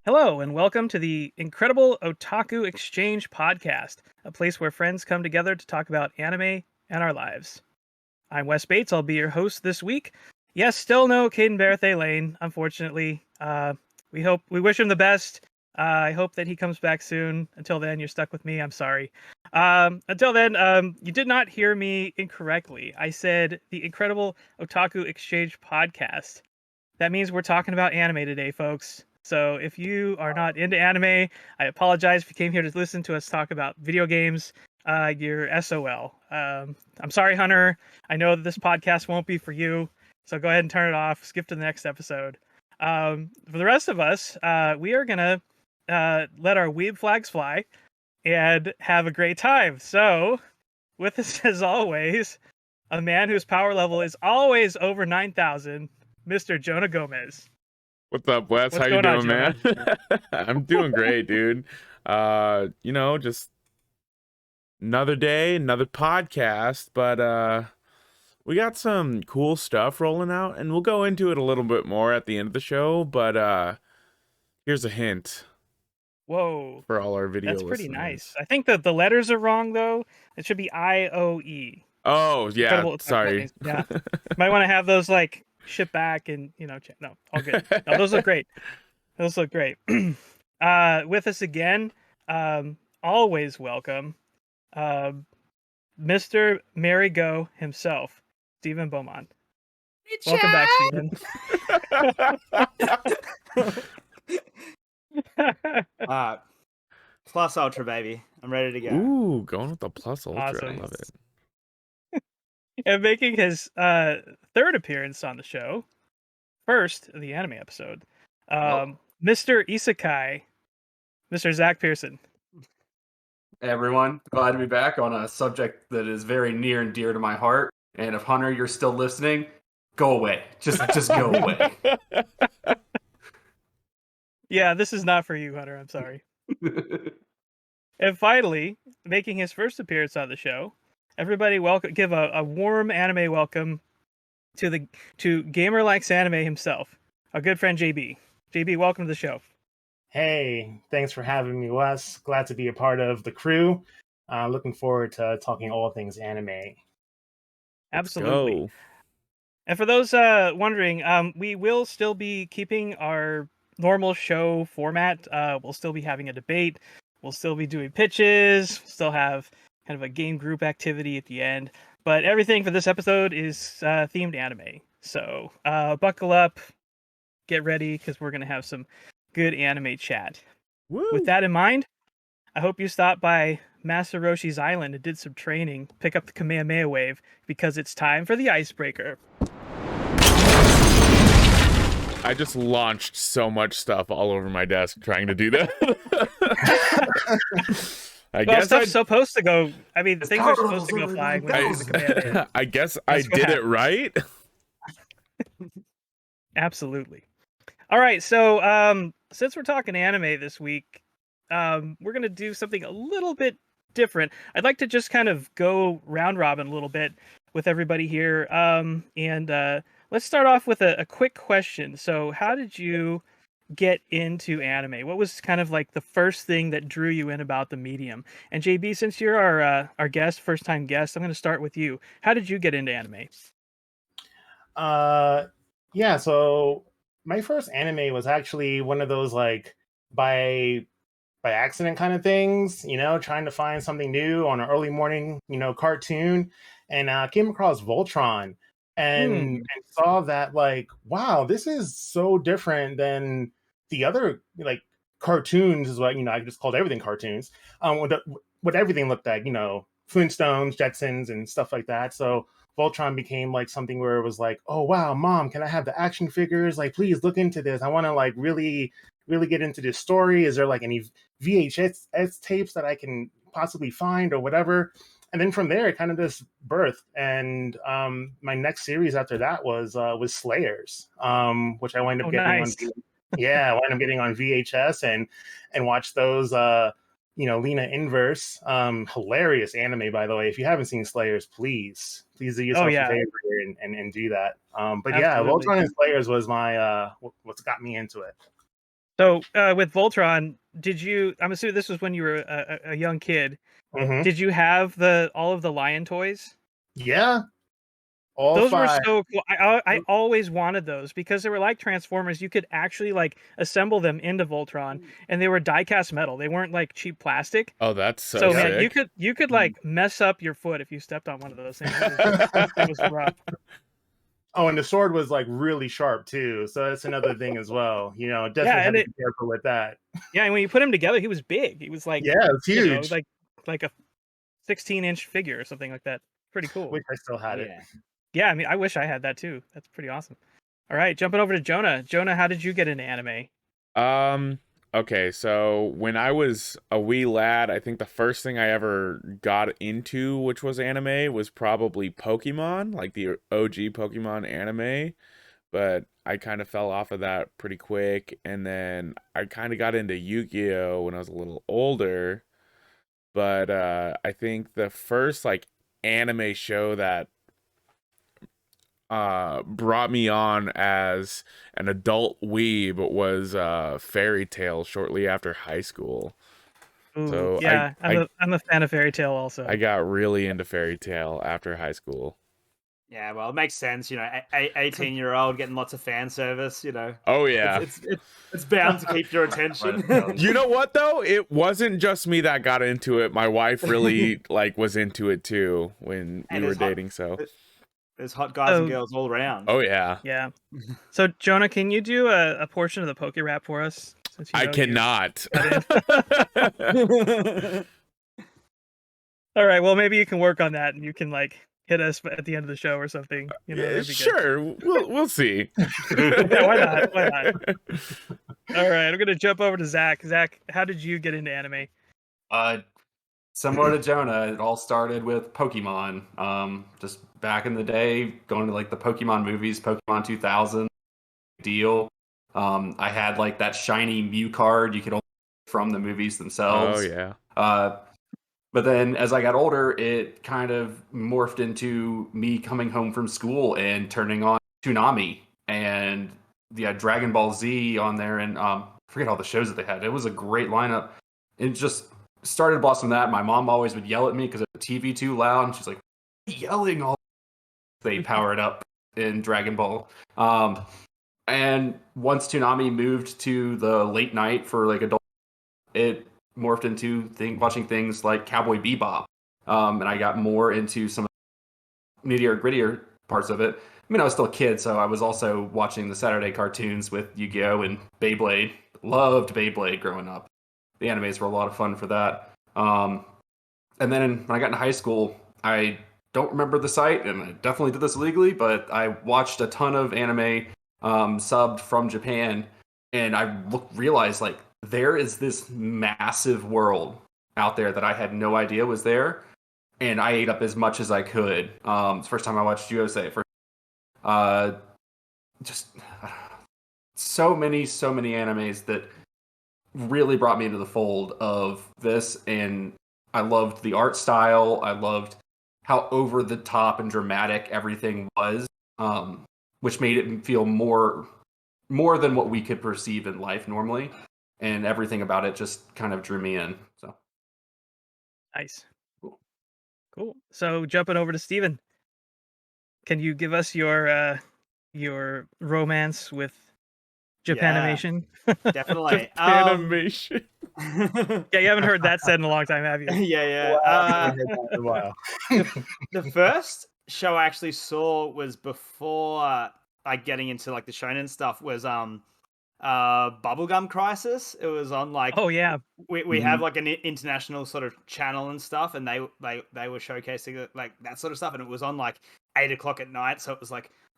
Hello, and welcome to the incredible Otaku Exchange podcast, a place where friends come together to talk about anime and our lives. I'm Wes Bates. I'll be your host this week. Yes, still no Caden Barathay Lane, unfortunately. We wish him the best. I hope that he comes back soon. Until then, you're stuck with me. I'm sorry. Until then, you did not hear me incorrectly. I said the incredible Otaku Exchange podcast. That means we're talking about anime today, folks. So if you are not into anime, I apologize if you came here to listen to us talk about video games. You're SOL. I'm sorry, Hunter. I know that this podcast won't be for you, so go ahead and turn it off. Skip to the next episode. For the rest of us, we are gonna let our weeb flags fly and have a great time. So, with us as always, a man whose power level is always over 9,000, Mr. Jonah Gomez. What's up, Wes? How you doing, man? I'm doing great, dude. Just another day, another podcast, but we got some cool stuff rolling out, and we'll go into it a little bit more at the end of the show, but here's a hint. Whoa. For all our video That's pretty listeners. nice. I think that the letters are wrong, though. It should be IOE. Oh, yeah, sorry. Yeah. Might want to have those, like, ship back and no, all good. No, those look great. With us again, always welcome, Mr. Mary Go himself, Stephen Beaumont. Welcome back, Stephen. Plus Ultra, baby. I'm ready to go. Ooh, going with the Plus Ultra. Awesome. I love it. And making his third appearance on the show, first of the anime episode, Mr. Isekai, Mr. Zac Pearson. Hey everyone, glad to be back on a subject that is very near and dear to my heart. And if Hunter, you're still listening, go away. Just go away. Yeah, this is not for you, Hunter. I'm sorry. And finally, making his first appearance on the show, everybody give a warm anime welcome to Gamerlikesanime himself, our good friend JB. JB, welcome to the show. Hey, thanks for having me, Wes. Glad to be a part of the crew. Looking forward to talking all things anime. Absolutely. And for those wondering, we will still be keeping our normal show format. We'll still be having a debate. We'll still be doing pitches. Still have kind of a game group activity at the end. But everything for this episode is themed anime. So buckle up, get ready, because we're going to have some good anime chat. Woo. With that in mind, I hope you stopped by Master Roshi's Island and did some training, pick up the Kamehameha wave, because it's time for the icebreaker. I just launched so much stuff all over my desk trying to do that. I guess stuff's supposed to go. I mean, things are supposed to go flying. I guess I did it right. Absolutely. All right, so since we're talking anime this week, we're going to do something a little bit different. I'd like to just kind of go round robin a little bit with everybody here. And let's start off with a quick question. So how did you get into anime? What was kind of like the first thing that drew you in about the medium? And JB, since you're our guest, first time guest, I'm going to start with you. How did you get into anime? Yeah, so my first anime was actually one of those like by accident kind of things, trying to find something new on an early morning, cartoon, and came across Voltron and saw that like, wow, this is so different than the other like cartoons is what, I just called everything cartoons. What everything looked like, Flintstones, Jetsons and stuff like that. So Voltron became like something where it was like, oh wow, Mom, can I have the action figures? Like, please look into this. I want to like really get into this story. Is there like any VHS tapes that I can possibly find or whatever? And then from there, it kind of just birthed. And my next series after that was Slayers, which I wound up getting on. Yeah, I wound up getting on VHS and watched those Lena Inverse, hilarious anime, by the way. If you haven't seen Slayers, please do yourself a favor and do that. But Absolutely. Voltron and Slayers was my what's got me into it. So with Voltron, I'm assuming this was when you were a young kid. Mm-hmm. Did you have all of the lion toys? Yeah. Those were so cool. I always wanted those because they were like Transformers. You could actually like assemble them into Voltron, and they were die-cast metal. They weren't like cheap plastic. Oh, that's so sick. Man, you could like mess up your foot if you stepped on one of those things. It was rough. Oh, and the sword was like really sharp too, so that's another thing as well. Definitely have to be careful with that. Yeah, and when you put him together, he was big. He was like it's huge, like a 16-inch figure or something like that. Pretty cool. Wish I still had it. Yeah, I mean, I wish I had that too. That's pretty awesome. All right, jumping over to Jonah. Jonah, how did you get into anime? Okay, so when I was a wee lad, I think the first thing I ever got into, which was anime, was probably Pokemon, like the OG Pokemon anime. But I kind of fell off of that pretty quick, and then I kind of got into Yu-Gi-Oh when I was a little older. But I think the first like anime show that brought me on as an adult weeb was Fairy Tail shortly after high school. Ooh, so yeah, I'm a fan of Fairy Tail also. I got really into Fairy Tail after high school. Yeah, well, it makes sense, 18-year-old getting lots of fan service, Oh yeah, it's bound to keep your attention. You know what though? It wasn't just me that got into it. My wife really was into it too when we were dating. So there's hot guys and girls all around. Oh yeah. Yeah. So Jonah, can you do a portion of the Poke Rap for us? I cannot. All right. Well, maybe you can work on that, and you can hit us at the end of the show or something. Sure. We'll see. Yeah, why not? Why not? All right. I'm gonna jump over to Zach. Zach, how did you get into anime? Similar to Jonah, it all started with Pokemon. Just back in the day, going to the Pokemon movies, Pokemon 2000, deal. I had that shiny Mew card you could only get from the movies themselves. Oh yeah. But then as I got older, it kind of morphed into me coming home from school and turning on Toonami and Dragon Ball Z on there, and forget all the shows that they had. It was a great lineup. It just started blossoming that. My mom always would yell at me because the TV too loud, and she's like, yelling all. They powered up in Dragon Ball. And once Toonami moved to the late night for adult, it morphed into watching things like Cowboy Bebop. And I got more into some meatier, grittier parts of it. I mean, I was still a kid, so I was also watching the Saturday cartoons with Yu-Gi-Oh! And Beyblade. Loved Beyblade growing up. The animes were a lot of fun for that. And then when I got into high school, I don't remember the site, and I definitely did this illegally, but I watched a ton of anime subbed from Japan, and I realized there is this massive world out there that I had no idea was there, and I ate up as much as I could. It's the first time I watched USA. Just so many animes that really brought me into the fold of this, and I loved the art style. I loved how over the top and dramatic everything was, which made it feel more than what we could perceive in life normally. And everything about it just kind of drew me in. So nice. Cool. So jumping over to Steven. Can you give us your romance with Japanimation? Definitely. Japanimation. Yeah, you haven't heard that said in a long time, have you? Yeah. Wow. The first show I actually saw was before getting into the shonen stuff was Bubblegum Crisis. It was on oh yeah, we have an international sort of channel and stuff, and they were showcasing that sort of stuff, and it was on 8:00 at night, so it was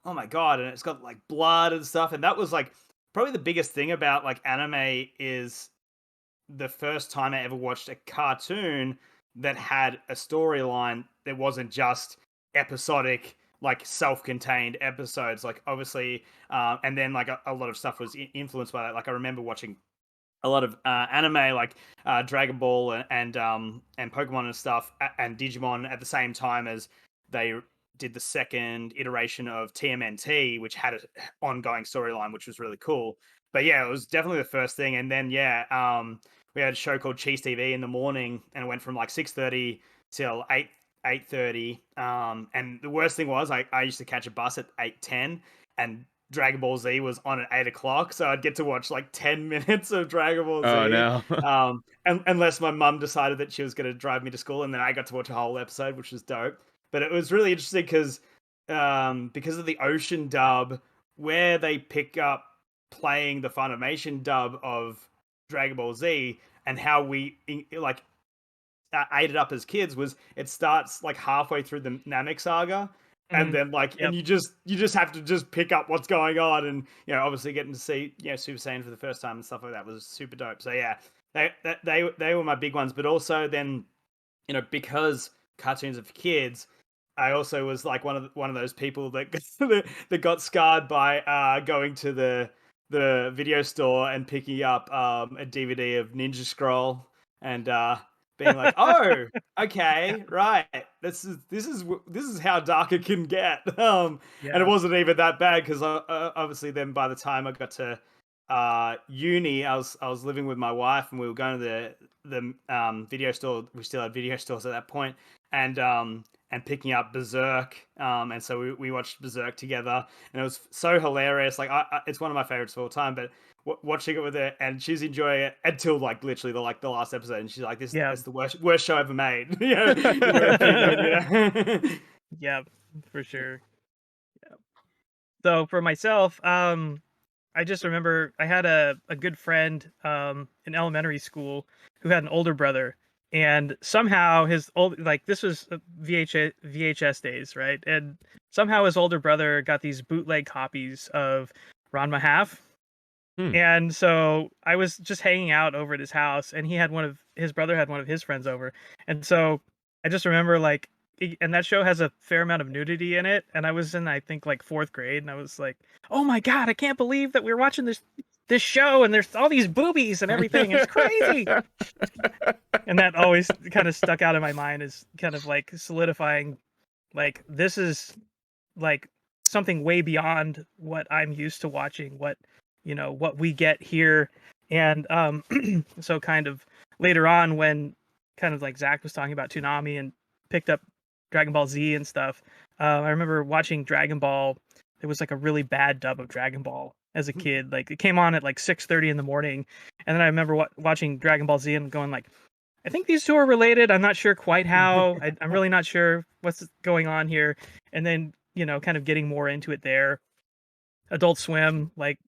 oh my god, and it's got blood and stuff, and that was probably the biggest thing about anime is the first time I ever watched a cartoon that had a storyline that wasn't just episodic, self-contained episodes. Obviously, and then a lot of stuff was influenced by that. I remember watching a lot of anime like Dragon Ball and Pokemon and stuff and Digimon at the same time as they did the second iteration of TMNT, which had an ongoing storyline, which was really cool. But yeah, it was definitely the first thing. And then we had a show called Cheese TV in the morning, and it went from like 6:30 till 8:30. And the worst thing was I used to catch a bus at 8:10, and Dragon Ball Z was on at 8 o'clock, so I'd get to watch like 10 minutes of Dragon Ball Z. Oh no! Unless my mum decided that she was going to drive me to school, and then I got to watch a whole episode, which was dope. But it was really interesting because of the Ocean dub, where they pick up playing the Funimation dub of Dragon Ball Z, and how we like ate it up as kids was it starts like halfway through the Namek saga. And then and you just have to just pick up what's going on, and obviously getting to see Super Saiyan for the first time and stuff like that was super dope. So yeah, they were my big ones. But also then because cartoons are for kids, I also was like one of those people that that got scarred by going to the video store and picking up a DVD of Ninja Scroll and being like, oh, okay, right. This is how dark it can get. And it wasn't even that bad because obviously then by the time I got to uni, I was living with my wife, and we were going to the video store. We still had video stores at that point, and picking up Berserk. And so we watched Berserk together, and it was so hilarious. Like it's one of my favorites of all time, but watching it with her, and she's enjoying it until like literally the last episode, and she's like, "This is the worst show ever made." Yeah, for sure. Yeah. So for myself, I just remember I had a good friend in elementary school who had an older brother, and somehow his this was VHS days, right? And somehow his older brother got these bootleg copies of Ranma Half. And so I was just hanging out over at his house, and his brother had one of his friends over. And so I just remember and that show has a fair amount of nudity in it. And I was in, I think, like 4th grade, and I was like, oh my God, I can't believe that we're watching this show, and there's all these boobies and everything. It's crazy. And that always kind of stuck out in my mind as kind of like solidifying, like, this is like something way beyond what I'm used to watching, what we get here. And so kind of later on, when kind of like Zach was talking about Toonami and picked up Dragon Ball Z and stuff, I remember watching Dragon Ball. It was like a really bad dub of Dragon Ball as a kid. Like it came on at like 6:30 in the morning, and then I remember watching Dragon Ball Z and going like, I think these two are related. I'm not sure quite how. I'm really not sure what's going on here. And then kind of getting more into it there. Adult Swim, like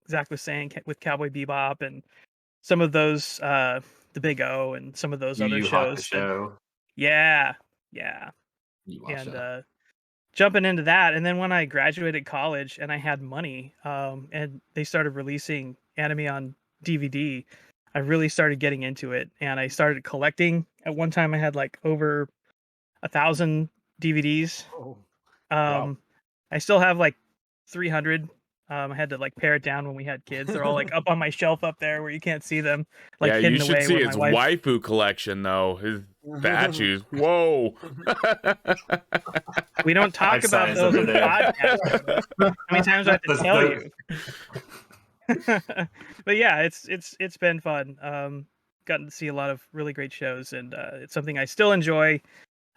Zach was saying, with Cowboy Bebop and some of those, The Big O and some of those other shows. Yeah. And jumping into that, and then when I graduated college and I had money, and they started releasing anime on DVD, I really started getting into it, and I started collecting. At one time, I had like over 1,000 DVDs. Oh, wow. I still have like 300. I had to like pare it down when we had kids. They're all like up on my shelf up there where you can't see them. Like hidden you should away see his waifu collection though. His statues. Whoa. We don't talk about those in the podcast. How many times do I have to tell you? But yeah, it's been fun. Gotten to see a lot of really great shows, and it's something I still enjoy.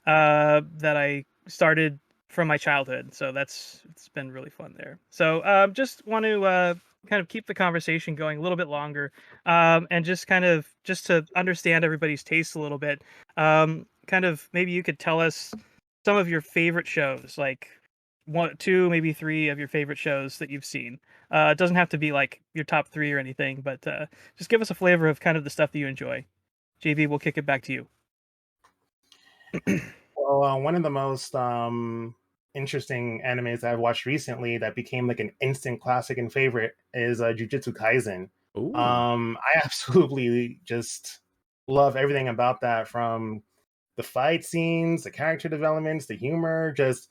That I started from my childhood, so it's been really fun there. So just want to kind of keep the conversation going a little bit longer, and just to understand everybody's tastes a little bit. Kind of maybe you could tell us some of your favorite shows, like 1, 2, maybe 3 of your favorite shows that you've seen. It doesn't have to be like your top 3 or anything, but just give us a flavor of kind of the stuff that you enjoy. JB, we'll kick it back to you. Well, one of the most interesting animes that I've watched recently that became like an instant classic and favorite is Jujutsu Kaisen. I absolutely just love everything about that, from the fight scenes, the character developments, the humor. Just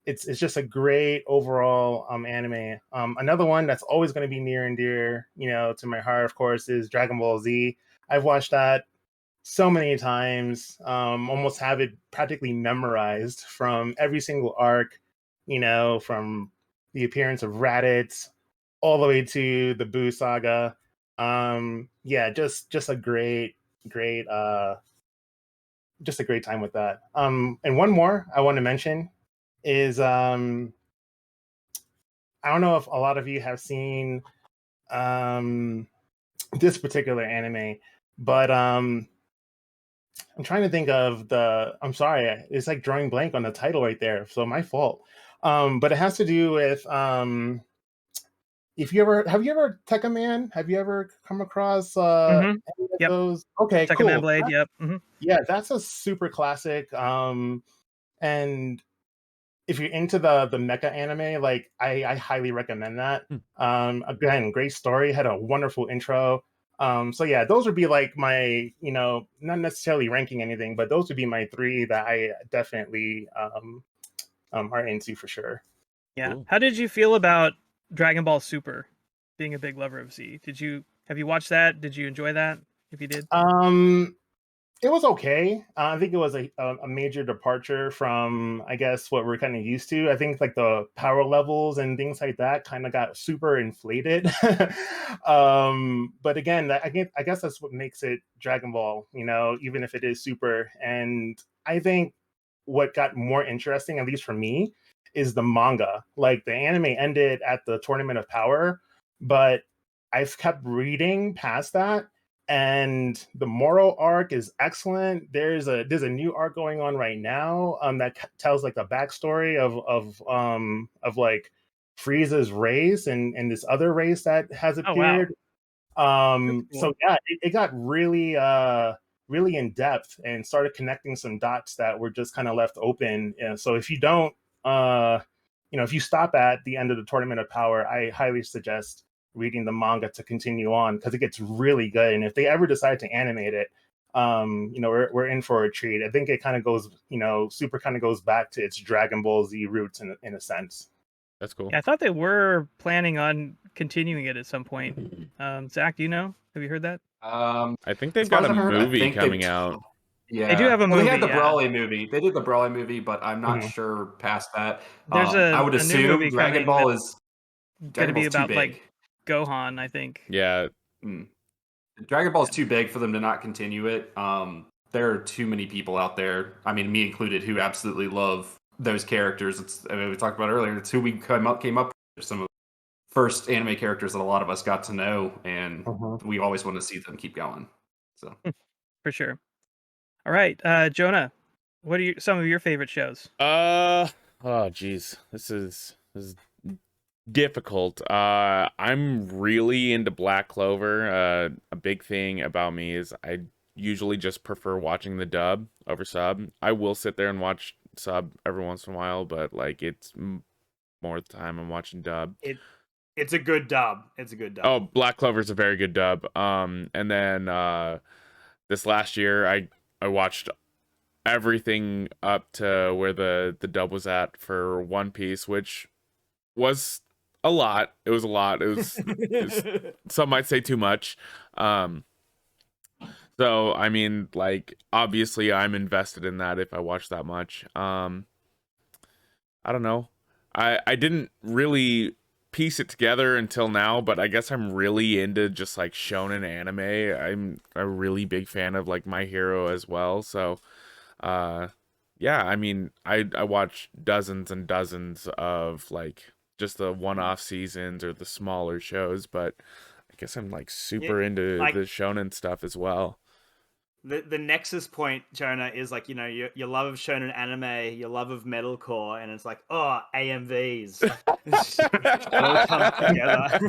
it's just a great overall anime. Another one that's always going to be near and dear, to my heart, of course, is Dragon Ball Z. I've watched that so many times, almost have it practically memorized from every single arc, from the appearance of Raditz all the way to the Buu saga. Yeah, just a great just a great time with that. And one more I want to mention is I don't know if a lot of you have seen this particular anime, but I'm trying to think of I'm sorry, it's like drawing blank on the title right there, so my fault. But it has to do with have you ever Tekka Man? Have you ever come across any of Yep. those? Okay, Tekka cool. Man Blade, yep. Yeah, that's a super classic. And if you're into the mecha anime, like I highly recommend that. Again, great story, had a wonderful intro. So yeah, those would be like my, not necessarily ranking anything, but those would be my three that I definitely are into for sure. Yeah. Cool. How did you feel about Dragon Ball Super? Being a big lover of Z, have you watched that? Did you enjoy that? If you did, it was okay. I think it was a major departure from, I guess, what we're kind of used to. I think like the power levels and things like that kind of got super inflated. But again, I guess that's what makes it Dragon Ball, even if it is super. And I think what got more interesting, at least for me, is the manga. Like the anime ended at the Tournament of Power, but I've kept reading past that. And the moral arc is excellent. There's a new arc going on right now that tells like the backstory of like Frieza's race and this other race that has appeared. Oh, wow. Cool. So yeah, it got really really in depth and started connecting some dots that were just kind of left open. So if you don't if you stop at the end of the Tournament of Power, I highly suggest reading the manga to continue on, because it gets really good. And if they ever decide to animate it, we're in for a treat. I think it kind of goes, Super kind of goes back to its Dragon Ball Z roots in a sense. That's cool. Yeah, I thought they were planning on continuing it at some point. Zach, do you know? Have you heard that? I think they've got a movie coming out. Yeah, they do have a movie. They had the Broly movie. They did the Broly movie, but I'm not sure past that. There's I would assume Dragon Ball is going to be about like Gohan, I think. Yeah. Dragon Ball is too big for them to not continue it. There are too many people out there, I mean, me included, who absolutely love those characters. We talked about earlier. It's who we came up with, some of the first anime characters that a lot of us got to know, and we always want to see them keep going. So, for sure. All right, Jonah, what are some of your favorite shows? Oh geez, this is difficult. I'm really into Black Clover. A big thing about me is I usually just prefer watching the dub over sub. I will sit there and watch sub every once in a while, but like it's more of the time I'm watching dub. It's a good dub. It's a good dub. Oh, Black Clover's a very good dub. And then this last year I watched everything up to where the dub was at for One Piece, which was a lot. It was a lot. It was some might say too much. So I mean, like, obviously I'm invested in that if I watch that much. I don't know. I didn't really piece it together until now, but I guess I'm really into just like shonen anime. I'm a really big fan of like My Hero as well. So yeah, I mean, I watch dozens and dozens of like just the one-off seasons or the smaller shows, but I guess I'm like super into the shonen stuff as well. The nexus point, Jonah, is like, your love of shonen anime, your love of metalcore, and it's like, oh, AMVs. It all comes together.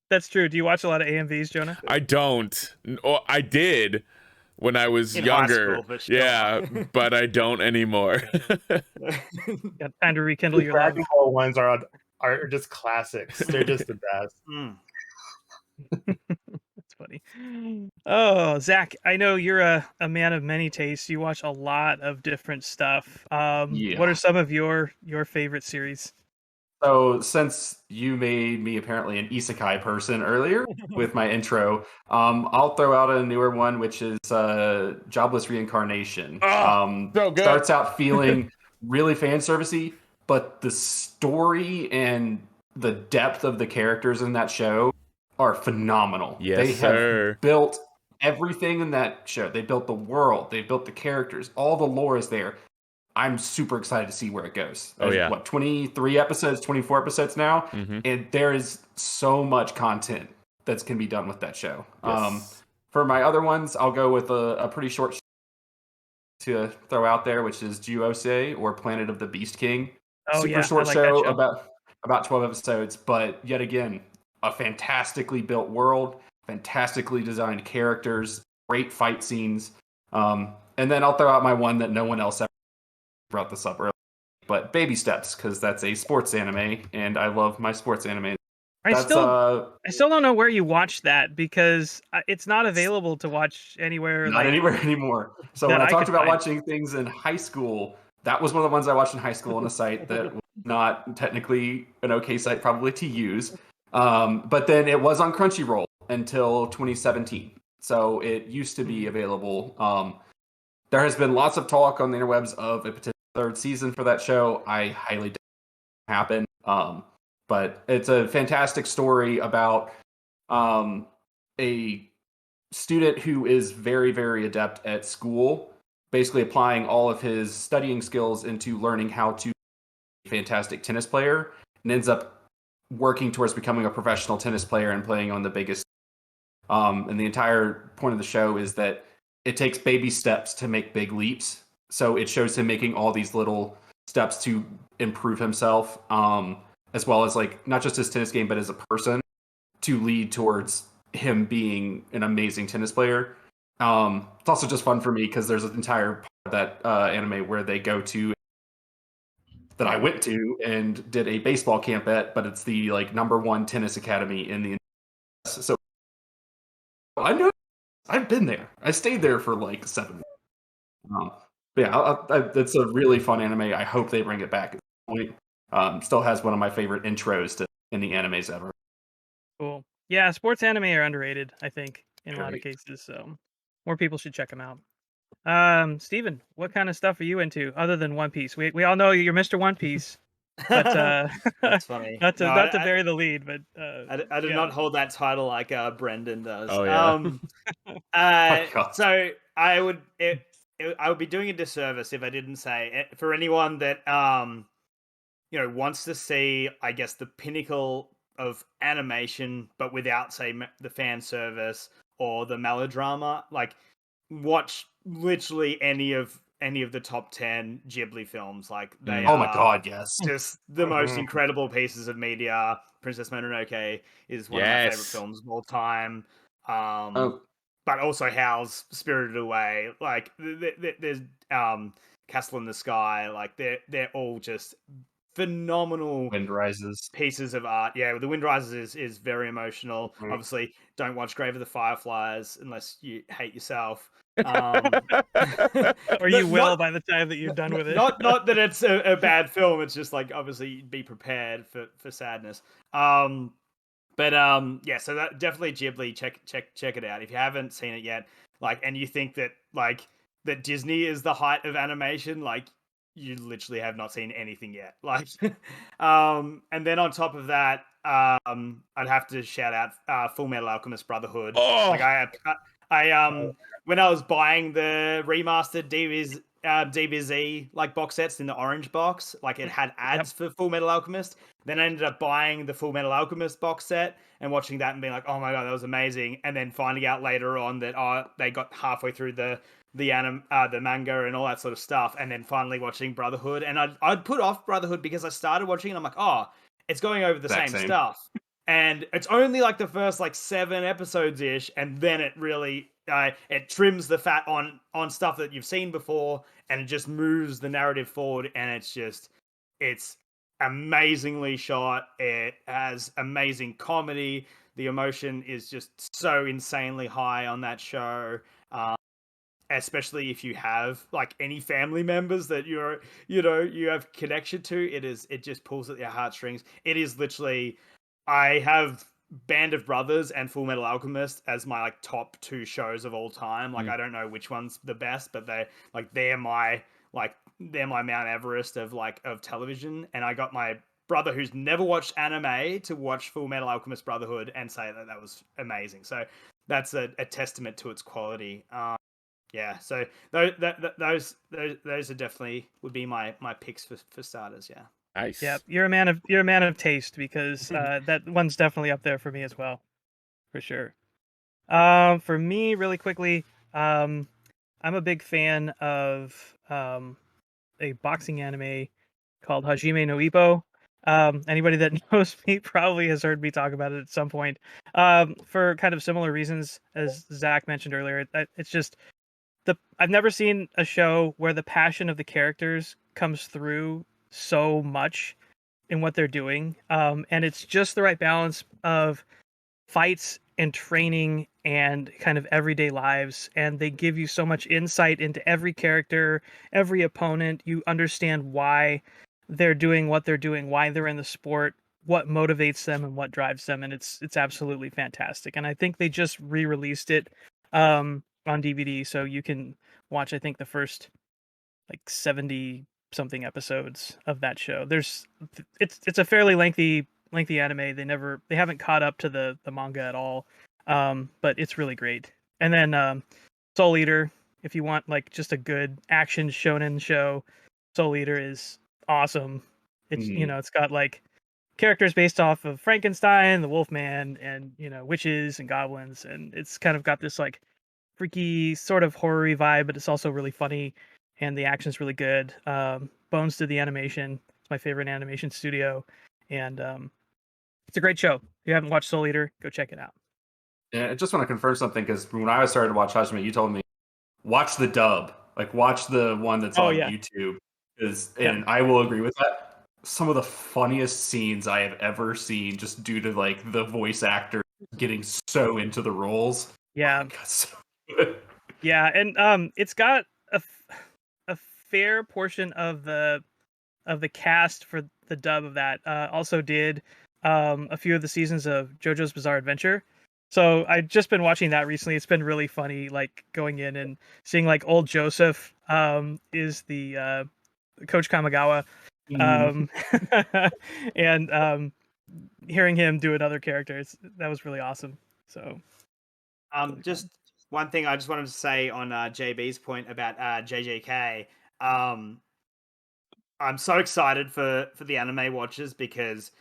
That's true. Do you watch a lot of AMVs, Jonah? I don't. Oh, I did when I was younger. High school, sure. Yeah, but I don't anymore. Got time to rekindle your love. Dragon Ball ones are just classics. They're just the best. That's funny. Oh, Zach, I know you're a man of many tastes. You watch a lot of different stuff. What are some of your favorite series? So since you made me apparently an isekai person earlier with my intro, I'll throw out a newer one, which is Jobless Reincarnation. So good. Starts out feeling really fan servicey, but the story and the depth of the characters in that show are phenomenal. Yes, they sir. have built everything in that show. They built the world, they built the characters, all the lore is there. I'm super excited to see where it goes. There's, what, 23 episodes, 24 episodes now? Mm-hmm. And there is so much content that's can be done with that show. Yes. For my other ones, I'll go with a pretty short to throw out there, which is Juose or Planet of the Beast King. Super short show, about 12 episodes, but yet again, a fantastically built world, fantastically designed characters, great fight scenes. And then I'll throw out my one that no one else ever brought this up earlier, but Baby Steps, because that's a sports anime, and I love my sports anime. I still don't know where you watch that, because it's not available to watch anywhere. Not anywhere anymore. So when I talked about watching things in high school, that was one of the ones I watched in high school on a site that was not technically an okay site probably to use. But then it was on Crunchyroll until 2017. So it used to be available. There has been lots of talk on the interwebs of a potential third season for that show. I highly doubt it will happen. But it's a fantastic story about a student who is very, very adept at school, basically applying all of his studying skills into learning how to be a fantastic tennis player, and ends up working towards becoming a professional tennis player and playing on the biggest. And the entire point of the show is that it takes baby steps to make big leaps. So it shows him making all these little steps to improve himself, as well as like not just his tennis game, but as a person, to lead towards him being an amazing tennis player. It's also just fun for me because there's an entire part of that anime where they go to that I went to and did a baseball camp at, but it's the like #1 tennis academy in the US. So I know I've been there. I stayed there for like 7 months. It's a really fun anime. I hope they bring it back at some point. Still has one of my favorite intros to any animes ever. Cool. Yeah, sports anime are underrated, I think, in a lot of cases. So more people should check them out. Steven, what kind of stuff are you into other than One Piece? We all know you're Mr. One Piece, but that's funny. not to bury the lead, but I do not hold that title like Brendan does. Oh yeah. So I would be doing a disservice if I didn't say it, for anyone that wants to see, I guess, the pinnacle of animation, but without, say, the fan service or the melodrama. Like, watch literally any of the top 10 Ghibli films. Like, they oh my god, yes, just the most incredible pieces of media. Princess Mononoke is one of my favorite films of all time. But also Howl's Spirited Away. Like, there's Castle in the Sky. Like, they're all just phenomenal Wind Rises pieces of art. Yeah, The Wind Rises is very emotional. Obviously, don't watch Grave of the Fireflies unless you hate yourself. Or you will by the time that you're done with it. Not that it's a bad film. It's just like, obviously, be prepared for sadness. So that definitely Ghibli. Check it out if you haven't seen it yet. Like, and you think that that Disney is the height of animation, like, you literally have not seen anything yet. Like, and then on top of that, I'd have to shout out Full Metal Alchemist Brotherhood. Oh. Like, I when I was buying the remastered DBZ like box sets in the orange box, like, it had ads for Full Metal Alchemist. Then I ended up buying the Full Metal Alchemist box set and watching that and being like, oh my god, that was amazing. And then finding out later on that they got halfway through the manga and all that sort of stuff, and then finally watching Brotherhood. And I'd put off Brotherhood because I started watching it and I'm like, oh, it's going over the same stuff. And it's only like the first 7 episodes ish, and then it really it trims the fat on stuff that you've seen before, and it just moves the narrative forward. And it's amazingly shot. It has amazing comedy. The emotion is just so insanely high on that show. Especially if you have like any family members that you have connection to, it just pulls at your heartstrings. It is literally, I have Band of Brothers and Full Metal Alchemist as my like top two shows of all time. Like I don't know which one's the best, but they're my Mount Everest of television. And I got my brother who's never watched anime to watch Full Metal Alchemist Brotherhood and say that was amazing. So that's a testament to its quality. Yeah, so those are definitely would be my picks for starters. Yeah. Nice. Yeah, you're a man of taste, because that one's definitely up there for me as well, for sure. For me, really quickly, I'm a big fan of a boxing anime called Hajime no Ippo. Anybody that knows me probably has heard me talk about it at some point. For kind of similar reasons as Zach mentioned earlier. It's just I've never seen a show where the passion of the characters comes through so much in what they're doing. And it's just the right balance of fights and training and kind of everyday lives. And they give you so much insight into every character, every opponent. You understand why they're doing what they're doing, why they're in the sport, what motivates them and what drives them. And it's absolutely fantastic. And I think they just re-released it on DVD, so you can watch, I think, the first like 70 something episodes of that show. It's a fairly lengthy anime. They haven't caught up to the manga at all. But it's really great. And then Soul Eater, if you want like just a good action shonen show, Soul Eater is awesome. It's it's got like characters based off of Frankenstein, the Wolfman, and witches and goblins, and it's kind of got this like freaky sort of horror-y vibe, but it's also really funny, and the action's really good. Bones did the animation. It's my favorite animation studio, and it's a great show. If you haven't watched Soul Eater, go check it out. Yeah, I just want to confirm something, because when I started to watch Hajime, you told me watch the dub, like watch the one that's on YouTube. And I will agree with that. Some of the funniest scenes I have ever seen, just due to like the voice actor getting so into the roles. Yeah. Oh, God, so good. Yeah, and it's got a fair portion of the cast for the dub of that. Also did a few of the seasons of JoJo's Bizarre Adventure. So I've just been watching that recently. It's been really funny, like going in and seeing like old Joseph is the Coach Kamigawa, and hearing him do another character, that was really awesome. So really just one thing I just wanted to say on JB's point about JJK. I'm so excited for the anime watchers, because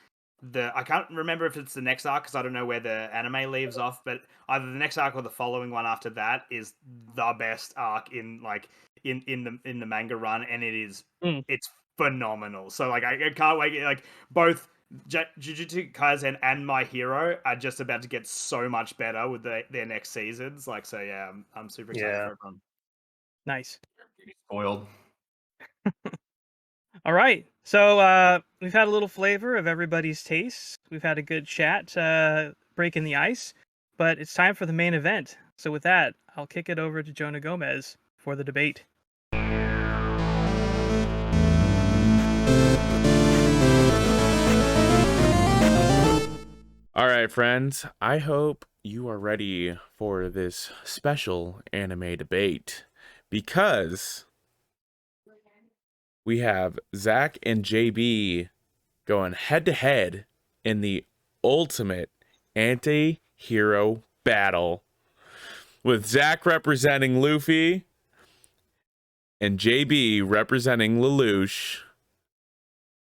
I can't remember if it's the next arc, because I don't know where the anime leaves off, but either the next arc or the following one after that is the best arc in the manga run, and it's phenomenal. So like I can't wait. Like both Jujutsu Kaisen and My Hero are just about to get so much better with their next seasons. Like, so yeah, I'm super excited for everyone. nice. Spoiled. All right. So we've had a little flavor of everybody's tastes. We've had a good chat, breaking the ice, but it's time for the main event. So with that, I'll kick it over to Jonah Gomez for the debate. All right, friends. I hope you are ready for this special anime debate, because we have Zach and JB going head to head in the ultimate anti-hero battle, with Zach representing Luffy and JB representing Lelouch.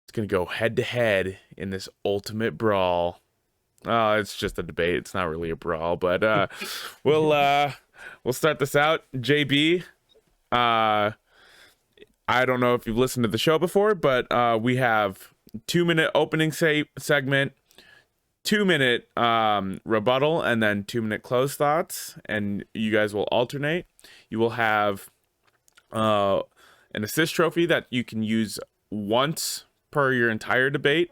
It's going to go head to head in this ultimate brawl. Oh, it's just a debate. It's not really a brawl, but we'll start this out. JB, I don't know if you've listened to the show before, but we have 2-minute opening segment, 2-minute rebuttal, and then 2-minute close thoughts, and you guys will alternate. You will have an assist trophy that you can use once per your entire debate.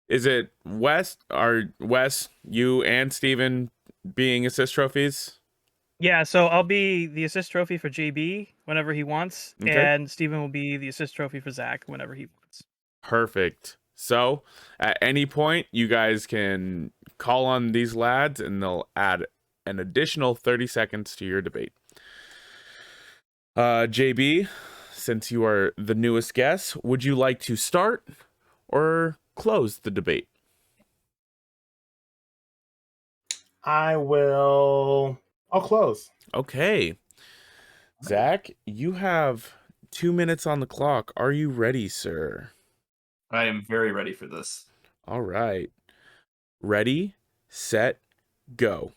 Is it Wes, you and Steven being assist trophies? Yeah, so I'll be the assist trophy for JB whenever he wants, Okay. and Steven will be the assist trophy for Zach whenever he wants. Perfect. So at any point, you guys can call on these lads and they'll add an additional 30 seconds to your debate. JB, since you are the newest guest, would you like to start or close the debate? I'll close. Okay. Zach, you have 2 minutes on the clock. Are you ready, sir? I am very ready for this. All right. Ready, set, go.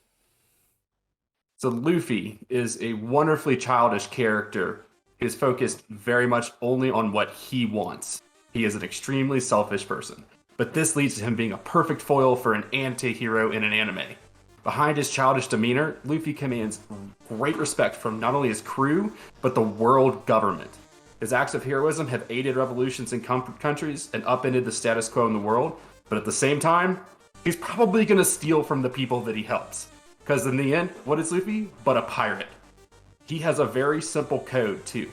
So Luffy is a wonderfully childish character. He is focused very much only on what he wants. He is an extremely selfish person. But this leads to him being a perfect foil for an anti-hero in an anime. Behind his childish demeanor, Luffy commands great respect from not only his crew, but the world government. His acts of heroism have aided revolutions in countries and upended the status quo in the world, but at the same time, he's probably going to steal from the people that he helps. Because in the end, what is Luffy but a pirate? He has a very simple code, too.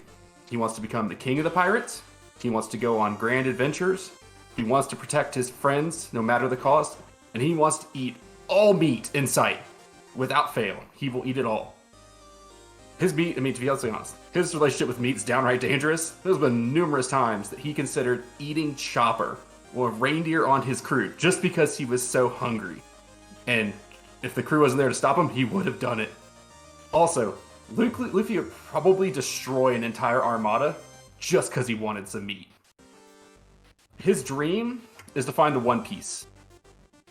He wants to become the king of the pirates, he wants to go on grand adventures, he wants to protect his friends no matter the cost, and he wants to eat all meat in sight. Without fail, he will eat it all. His meat, to be honest, his relationship with meat is downright dangerous. There's been numerous times that he considered eating Chopper or a reindeer on his crew just because he was so hungry. And if the crew wasn't there to stop him, he would have done it. Also, Luffy would probably destroy an entire armada just because he wanted some meat. His dream is to find the One Piece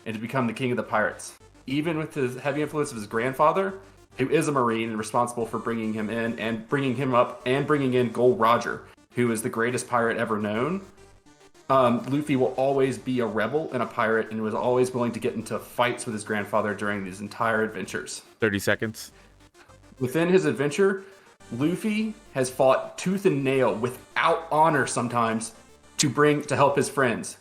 and to become the king of the pirates. Even with his heavy influence of his grandfather, who is a Marine and responsible for bringing him in and bringing him up and bringing in Gold Roger, who is the greatest pirate ever known. Luffy will always be a rebel and a pirate and was always willing to get into fights with his grandfather during these entire adventures. 30 seconds. Within his adventure, Luffy has fought tooth and nail without honor sometimes to help his friends.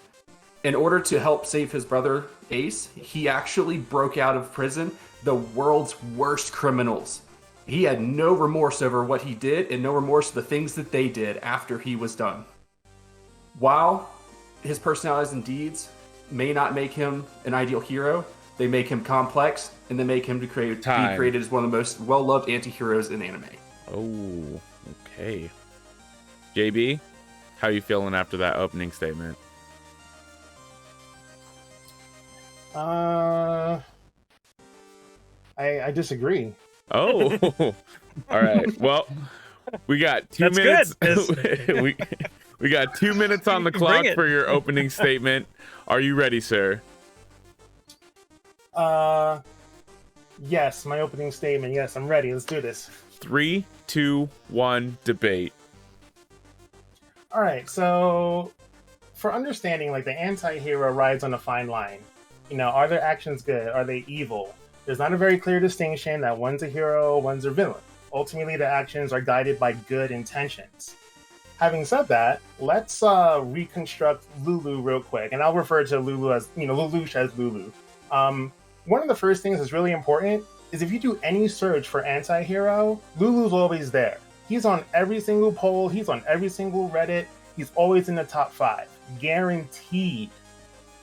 In order to help save his brother Ace, he actually broke out of prison the world's worst criminals. He had no remorse over what he did and no remorse for the things that they did after he was done. While his personalities and deeds may not make him an ideal hero, they make him complex and they make him be created as one of the most well-loved anti-heroes in anime. Oh, okay. JB, how are you feeling after that opening statement? I disagree. Oh, all right. Well, we got 2 minutes. we got 2 minutes on the clock for your opening statement. Are you ready, sir? Yes, my opening statement. Yes, I'm ready. Let's do this. 3, 2, 1, debate. All right. So, for understanding, like, the anti-hero rides on a fine line. You know, are their actions good? Are they evil? There's not a very clear distinction that one's a hero, one's a villain. Ultimately, the actions are guided by good intentions. Having said that, let's reconstruct Lulu real quick, and I'll refer to Lulu as, Lelouch as Lulu. One of the first things that's really important is if you do any search for anti-hero, Lulu's always there. He's on every single poll, he's on every single Reddit, he's always in the top 5. Guaranteed.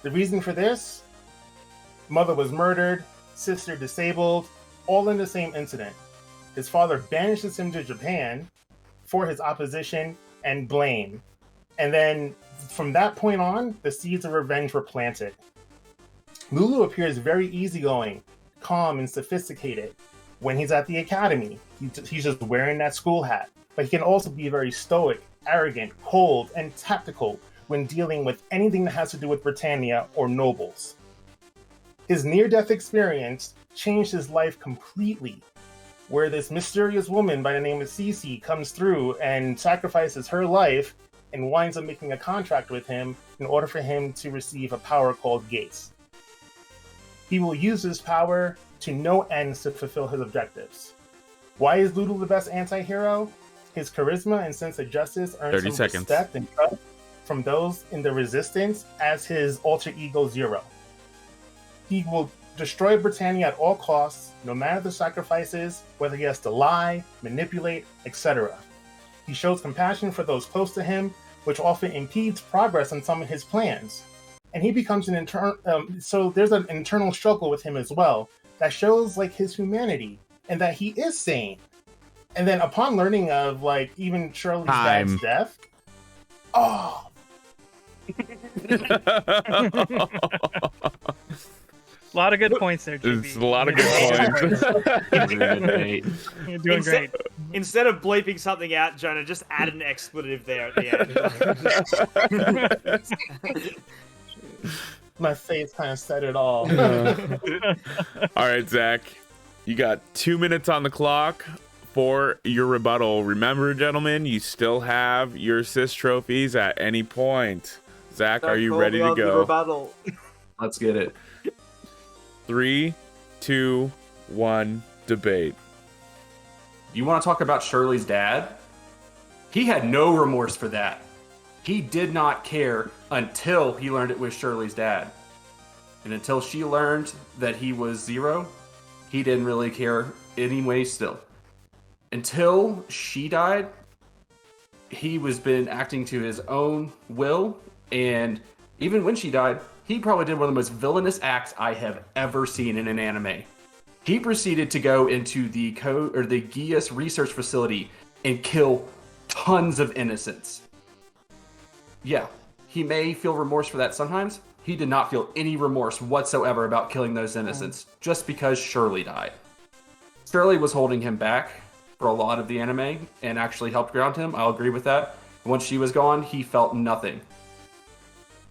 The reason for this? Mother was murdered, sister disabled, all in the same incident. His father banishes him to Japan for his opposition and blame. And then from that point on, the seeds of revenge were planted. Lulu appears very easygoing, calm, and sophisticated when he's at the academy. He's just wearing that school hat. But he can also be very stoic, arrogant, cold, and tactical when dealing with anything that has to do with Britannia or nobles. His near-death experience changed his life completely, where this mysterious woman by the name of Cece comes through and sacrifices her life and winds up making a contract with him in order for him to receive a power called Gates. He will use his power to no ends to fulfill his objectives. Why is Lulu the best anti-hero? His charisma and sense of justice earns him respect and trust. from those in the Resistance as his alter ego Zero. He will destroy Britannia at all costs, no matter the sacrifices, whether he has to lie, manipulate, etc. He shows compassion for those close to him, which often impedes progress on some of his plans. And he becomes an internal, so there's an internal struggle with him as well that shows like his humanity and that he is sane. And then upon learning of like even Shirley's dad's death, oh. A lot of good points there, GB. It's a lot of good points. You're doing great. Instead of bleeping something out, Jonah, just add an expletive there at the end. My face kind of said it all. All right, Zach, you got 2 minutes on the clock for your rebuttal. Remember, gentlemen, you still have your assist trophies at any point. Zach, are you ready to go? Rebuttal. Let's get it. 3, 2, 1, debate. You want to talk about Shirley's dad? He had no remorse for that. He did not care until he learned it was Shirley's dad. And until she learned that he was Zero, he didn't really care anyway still. Until she died, he was been acting to his own will, and even when she died, he probably did one of the most villainous acts I have ever seen in an anime. He proceeded to go into the Gias research facility and kill tons of innocents. Yeah, he may feel remorse for that sometimes. He did not feel any remorse whatsoever about killing those innocents just because Shirley died. Shirley was holding him back for a lot of the anime and actually helped ground him. I'll agree with that. Once she was gone, he felt nothing.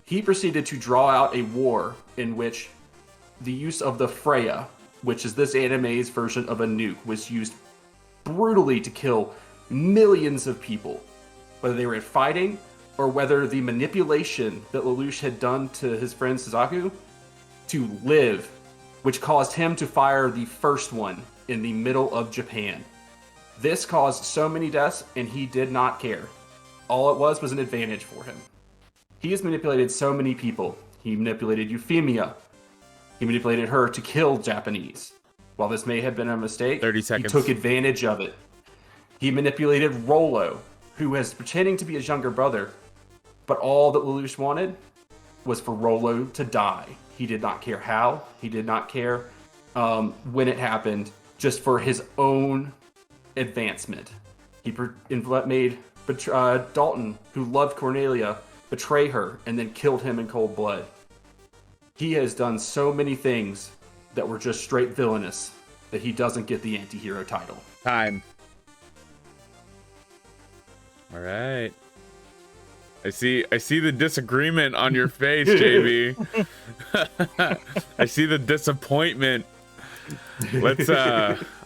He proceeded to draw out a war in which the use of the Freya, which is this anime's version of a nuke, was used brutally to kill millions of people, whether they were fighting or whether the manipulation that Lelouch had done to his friend Suzaku to live, which caused him to fire the first one in the middle of Japan. This caused so many deaths, and he did not care. All it was an advantage for him. He has manipulated so many people. He manipulated Euphemia. He manipulated her to kill Japanese. While this may have been a mistake, 30 seconds. He took advantage of it. He manipulated Rollo, who was pretending to be his younger brother, but all that Lelouch wanted was for Rollo to die. He did not care how. He did not care when it happened, just for his own advancement. He made Dalton, who loved Cornelia, betray her and then killed him in cold blood. He has done so many things that were just straight villainous that he doesn't get the anti-hero title. Time. All right. I see the disagreement on your face, JB. I see the disappointment. Let's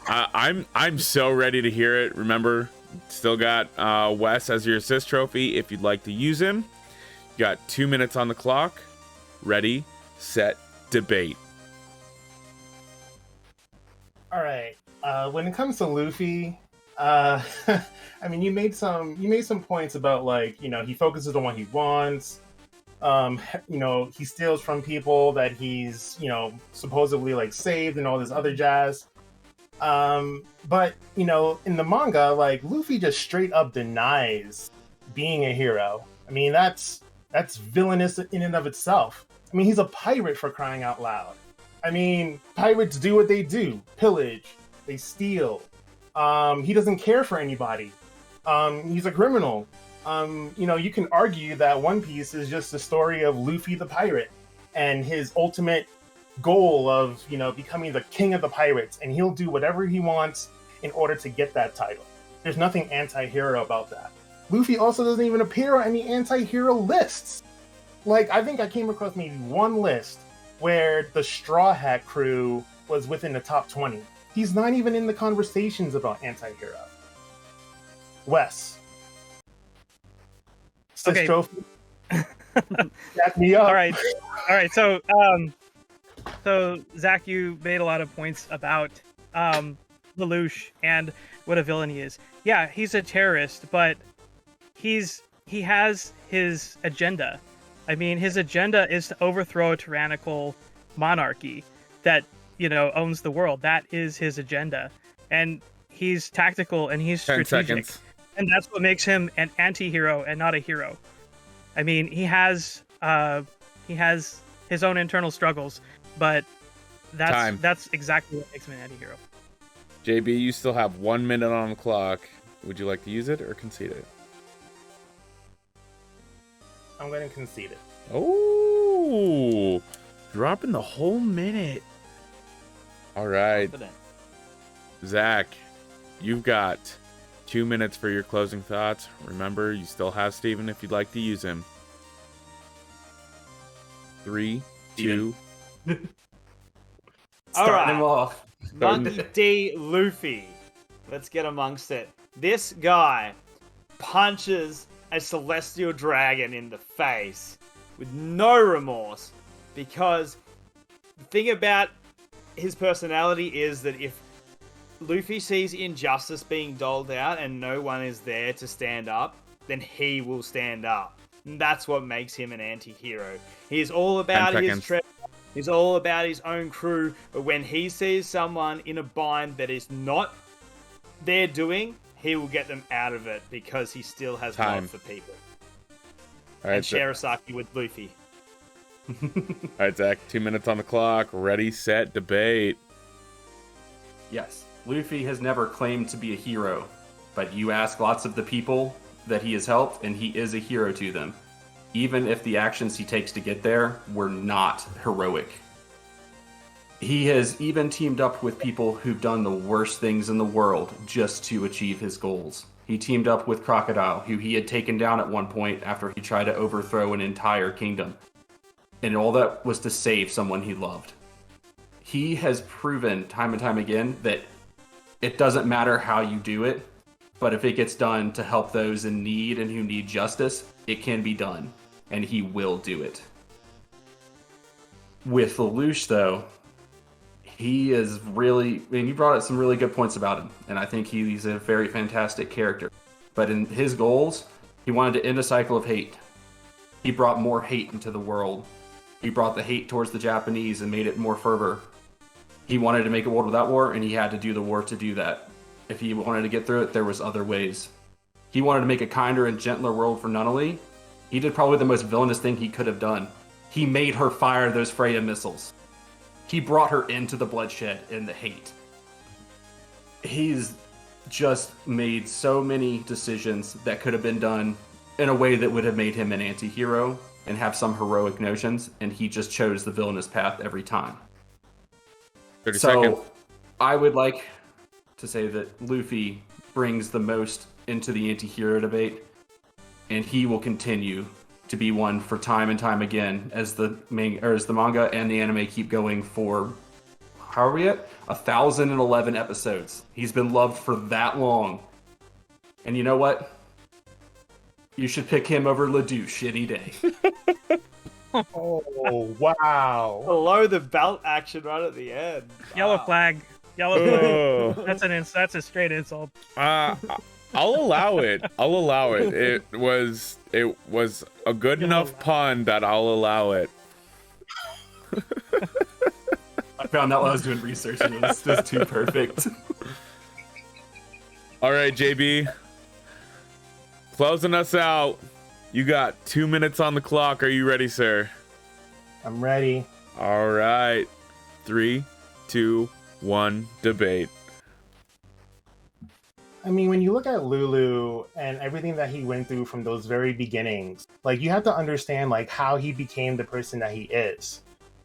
I'm so ready to hear it. Remember, still got Wes as your assist trophy if you'd like to use him. You got 2 minutes on the clock. Ready, set, debate. All right. When it comes to Luffy, I mean, you made some points about like, you know, he focuses on what he wants. You know, he steals from people that he's, you know, supposedly like saved and all this other jazz. But you know, in the manga, like Luffy just straight up denies being a hero. I mean, that's villainous in and of itself. I mean, he's a pirate, for crying out loud. I mean, pirates do what they do: pillage, they steal. He doesn't care for anybody. He's a criminal. You know, you can argue that One Piece is just the story of Luffy the pirate and his ultimate goal of, you know, becoming the king of the pirates, and he'll do whatever he wants in order to get that title. There's nothing anti-hero about that. Luffy also doesn't even appear on any anti-hero lists. Like, I think I came across maybe one list where the Straw Hat crew was within the top 20. He's not even in the conversations about anti-hero. Wes. Okay. Trophy. Back me up. All right. So Zach, you made a lot of points about Lelouch and what a villain he is. Yeah, he's a terrorist, but he's he has his agenda. I mean, his agenda is to overthrow a tyrannical monarchy that, owns the world. That is his agenda. And he's tactical and he's 10 strategic. seconds. And that's what makes him an anti-hero and not a hero. I mean, he has his own internal struggles, but that's exactly what makes him an anti-hero. JB, you still have 1 minute on the clock. Would you like to use it or concede it? I'm going to concede it. Oh, dropping the whole minute. All right. Zach, you've got 2 minutes for your closing thoughts. Remember, you still have Steven if you'd like to use him. 3, 2. Starting him off. Monkey D. Luffy. Let's get amongst it. This guy punches a celestial dragon in the face with no remorse, because the thing about his personality is that if Luffy sees injustice being doled out and no one is there to stand up, then he will stand up. And that's what makes him an anti-hero. He's all about his treasure. He's all about his own crew. But when he sees someone in a bind that is not their doing, he will get them out of it because he still has love for people. All right, and Shirasaki with Luffy. All right, Zach, 2 minutes on the clock. Ready, set, debate. Yes, Luffy has never claimed to be a hero, but you ask lots of the people that he has helped, and he is a hero to them. Even if the actions he takes to get there were not heroic. He has even teamed up with people who've done the worst things in the world just to achieve his goals. He teamed up with Crocodile, who he had taken down at one point after he tried to overthrow an entire kingdom. And all that was to save someone he loved. He has proven time and time again that it doesn't matter how you do it, but if it gets done to help those in need and who need justice, it can be done. And he will do it. With Lelouch, though, he is really... I mean, you brought up some really good points about him, and I think he's a very fantastic character. But in his goals, he wanted to end a cycle of hate. He brought more hate into the world. He brought the hate towards the Japanese and made it more fervor. He wanted to make a world without war, and he had to do the war to do that. If he wanted to get through it, there was other ways. He wanted to make a kinder and gentler world for Nunnally. He did probably the most villainous thing he could have done. He made her fire those Freya missiles. He brought her into the bloodshed and the hate. He's just made so many decisions that could have been done in a way that would have made him an anti-hero and have some heroic notions, and he just chose the villainous path every time. 30 so, seconds. I would like to say that Luffy brings the most into the anti-hero debate, and he will continue to be one for time and time again as the manga and the anime keep going for, how are we at? 1,011 episodes. He's been loved for that long. And you know what? You should pick him over Lelouch any day. Oh, wow. Below the belt action right at the end. Yellow flag. Yellow flag. That's a straight insult. I'll allow it. It was a good enough pun that I'll allow it. I found out while I was doing research, and it was just too perfect. All right, JB. Closing us out. You got 2 minutes on the clock. Are you ready, sir? I'm ready. All right. 3, 2, 1, debate. I mean, when you look at Lulu and everything that he went through from those very beginnings, like, you have to understand, like, how he became the person that he is.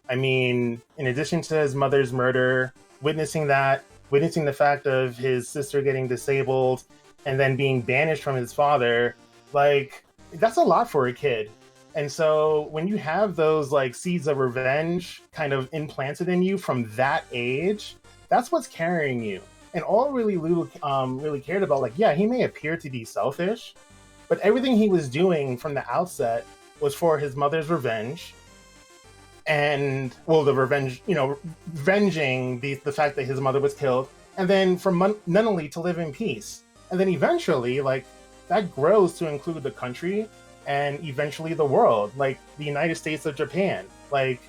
I mean, in addition to his mother's murder, witnessing the fact of his sister getting disabled and then being banished from his father, like, that's a lot for a kid. And so when you have those, like, seeds of revenge kind of implanted in you from that age, that's what's carrying you. And all really Lulu really cared about, like, yeah, he may appear to be selfish, but everything he was doing from the outset was for his mother's revenge. And, well, the revenge, revenging the fact that his mother was killed, and then for Nunnally to live in peace. And then eventually, like, that grows to include the country and eventually the world, like the United States of Japan. Like,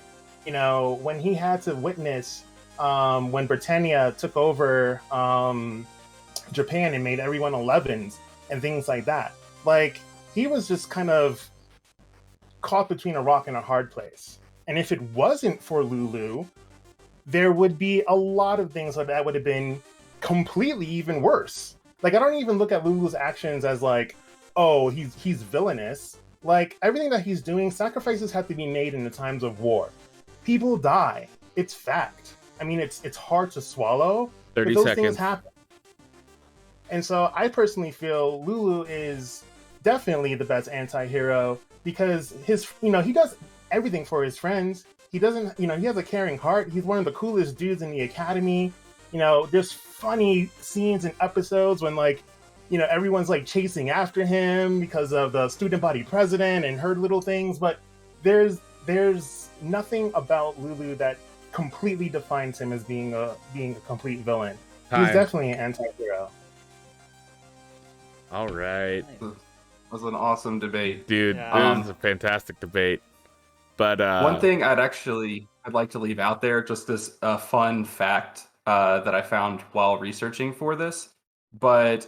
you know, when he had to witness when Britannia took over Japan and made everyone 11s and things like that. Like, he was just kind of caught between a rock and a hard place. And if it wasn't for Lulu, there would be a lot of things that would have been completely even worse. Like, I don't even look at Lulu's actions as like, oh, he's villainous. Like, everything that he's doing, sacrifices have to be made in the times of war. People die. It's fact. I mean, it's hard to swallow, 30 but those seconds. things happen. And so I personally feel Lulu is definitely the best anti-hero because he does everything for his friends. He doesn't, he has a caring heart. He's one of the coolest dudes in the academy. There's funny scenes and episodes when everyone's like chasing after him because of the student body president and her little things. But there's nothing about Lulu that completely defines him as being a complete villain. He's definitely an anti-hero. All right. That was an awesome debate. Dude, this is a fantastic debate. But one thing I'd like to leave out there, just this fun fact that I found while researching for this. But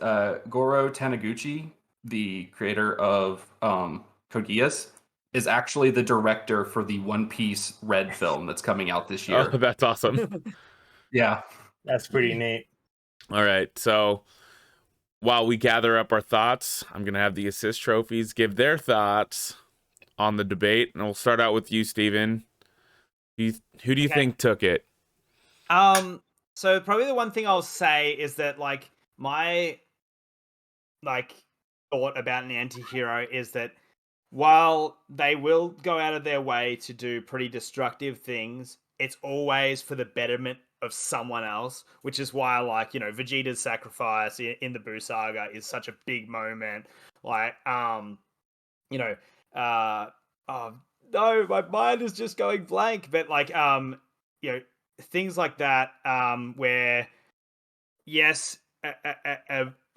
Goro Taniguchi, the creator of Kogias, is actually the director for the One Piece Red film that's coming out this year. Oh, that's awesome. Yeah. That's pretty neat. All right, so while we gather up our thoughts, I'm going to have the assist trophies give their thoughts on the debate. And we'll start out with you, Steven. Who do you think took it? So probably the one thing I'll say is that my thought about an anti-hero is that while they will go out of their way to do pretty destructive things, it's always for the betterment of someone else, which is why Vegeta's sacrifice in the Buu saga is such a big moment. Oh no, my mind is just going blank. But things like that, where yes,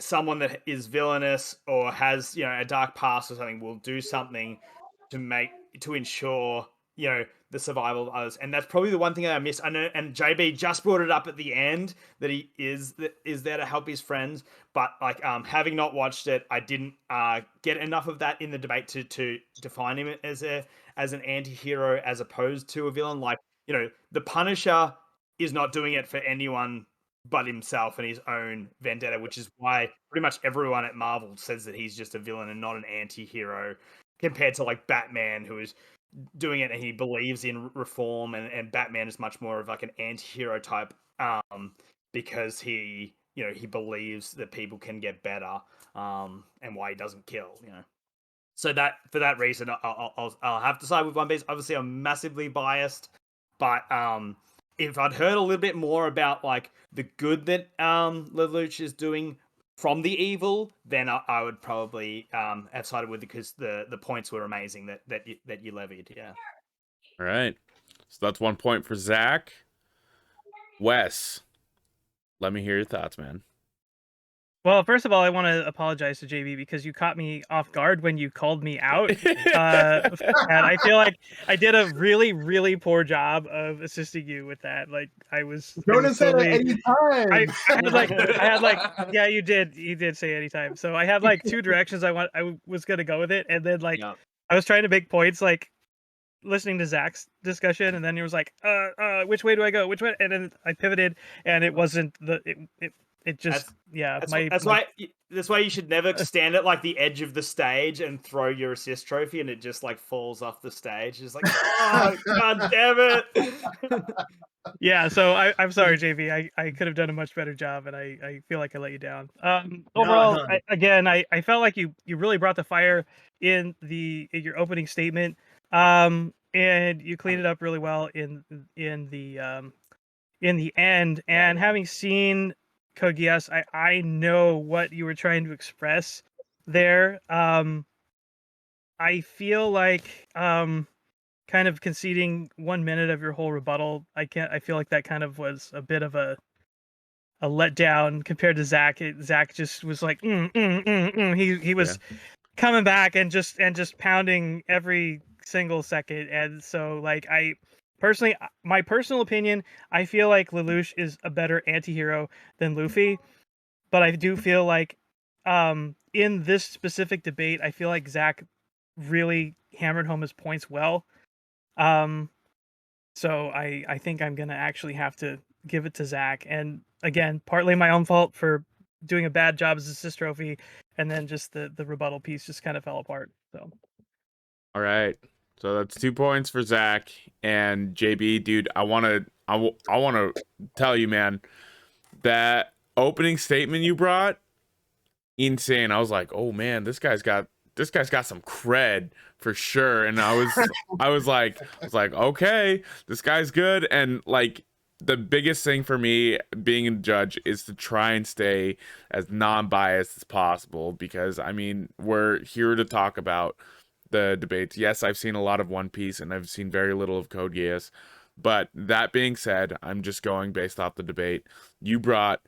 someone that is villainous or has a dark past or something will do something to ensure the survival of others. And that's probably the one thing I miss. I know, and JB just brought it up at the end that he is there to help his friends. But having not watched it, I didn't get enough of that in the debate to define him as an anti-hero as opposed to a villain. The Punisher is not doing it for anyone but himself and his own vendetta, which is why pretty much everyone at Marvel says that he's just a villain and not an anti-hero, compared to Batman, who is doing it and he believes in reform, and Batman is much more of an anti-hero type, because he believes that people can get better, and why he doesn't kill. So that for that reason, I'll have to side with One Piece. Obviously, I'm massively biased, but if I'd heard a little bit more about the good that Lelouch is doing from the evil, then I would probably have sided with it, because the points were amazing that you levied. Yeah. All right. So that's 1 point for Zach. Wes, let me hear your thoughts, man. Well, first of all, I want to apologize to JB because you caught me off guard when you called me out. And I feel like I did a really, really poor job of assisting you with that. I was totally... anytime. I had yeah, you did say anytime. So I had two directions I was gonna go with it, and then I was trying to make points listening to Zach's discussion, and then he was which way do I go? Which way? And then I pivoted, and it wasn't it just that's why you should never stand at the edge of the stage and throw your assist trophy and it just falls off the stage. It's oh god damn it. Yeah, so I'm sorry, JV. I could have done a much better job, and I feel like I let you down. Overall, I felt like you really brought the fire in your opening statement, and you cleaned it up really well in the end. And having seen Kogias, I know what you were trying to express there. I feel like kind of conceding 1 minute of your whole rebuttal. I feel like that kind of was a bit of a letdown compared to Zac. Zac just was like, he was coming back and just pounding every single second. And so like I personally, my personal opinion, I feel like Lelouch is a better anti-hero than Luffy, but I do feel like in this specific debate, I feel like Zac really hammered home his points well. So I think I'm gonna actually have to give it to Zac, and again, partly my own fault for doing a bad job as assist trophy, and then just the rebuttal piece just kind of fell apart. So, all right, so that's 2 points for Zac and JB, dude. I wanna tell you, man, that opening statement you brought, insane. I was like, oh man, this guy's got some cred for sure. And I was like, okay, this guy's good. And like the biggest thing for me being a judge is to try and stay as non-biased as possible, because I mean, we're here to talk about the debates. Yes, I've seen a lot of One Piece and I've seen very little of Code Geass, but that being said, I'm just going based off the debate. You brought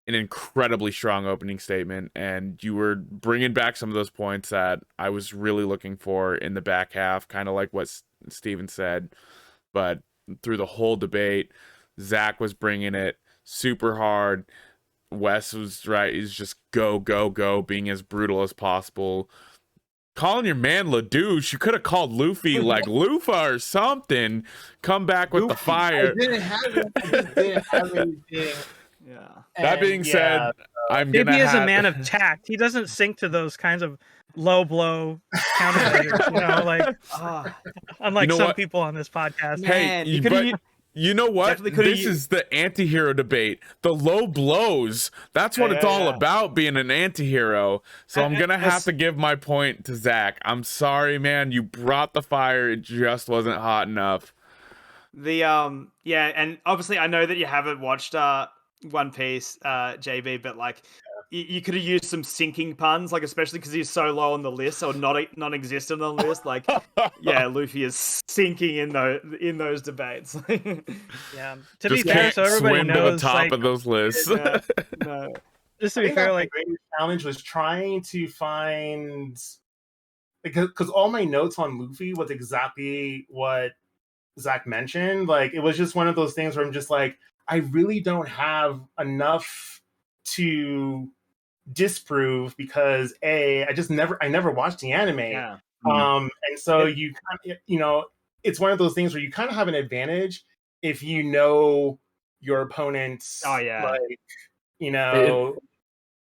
an incredibly strong opening statement, and you were bringing back some of those points that I was really looking for in the back half, kind of like what Steven said. But through the whole debate, Zac was bringing it super hard. Wes was right. He's just go, being as brutal as possible. Calling your man LaDouche, you could have called Luffy like Lufa or something. Come back with the fire. I just didn't have anything. Yeah. That being said, I'm gonna. Maybe as a man of tact, he doesn't sink to those kinds of low blow countermeasures. Like unlike some people on this podcast. Hey, but you know what? This is the anti-hero debate. The low blows. That's what it's all about, being an anti-hero. So I'm gonna have to give my point to Zac. I'm sorry, man. You brought the fire. It just wasn't hot enough. And obviously I know that you haven't watched One Piece, JB, but like you could have used some sinking puns, like especially because he's so low on the list or non-existent on the list. Like, yeah, Luffy is sinking in those debates. Yeah, to be fair, so everybody knows to the top of those lists. No. Just to be fair, like the greatest challenge was trying to find, because all my notes on Luffy was exactly what Zac mentioned. Like, it was just one of those things where I'm just like, I really don't have enough to disprove, because I never watched the anime. Yeah. And so you know, it's one of those things where you kind of have an advantage if you know your opponent's. Oh yeah. Like, you know,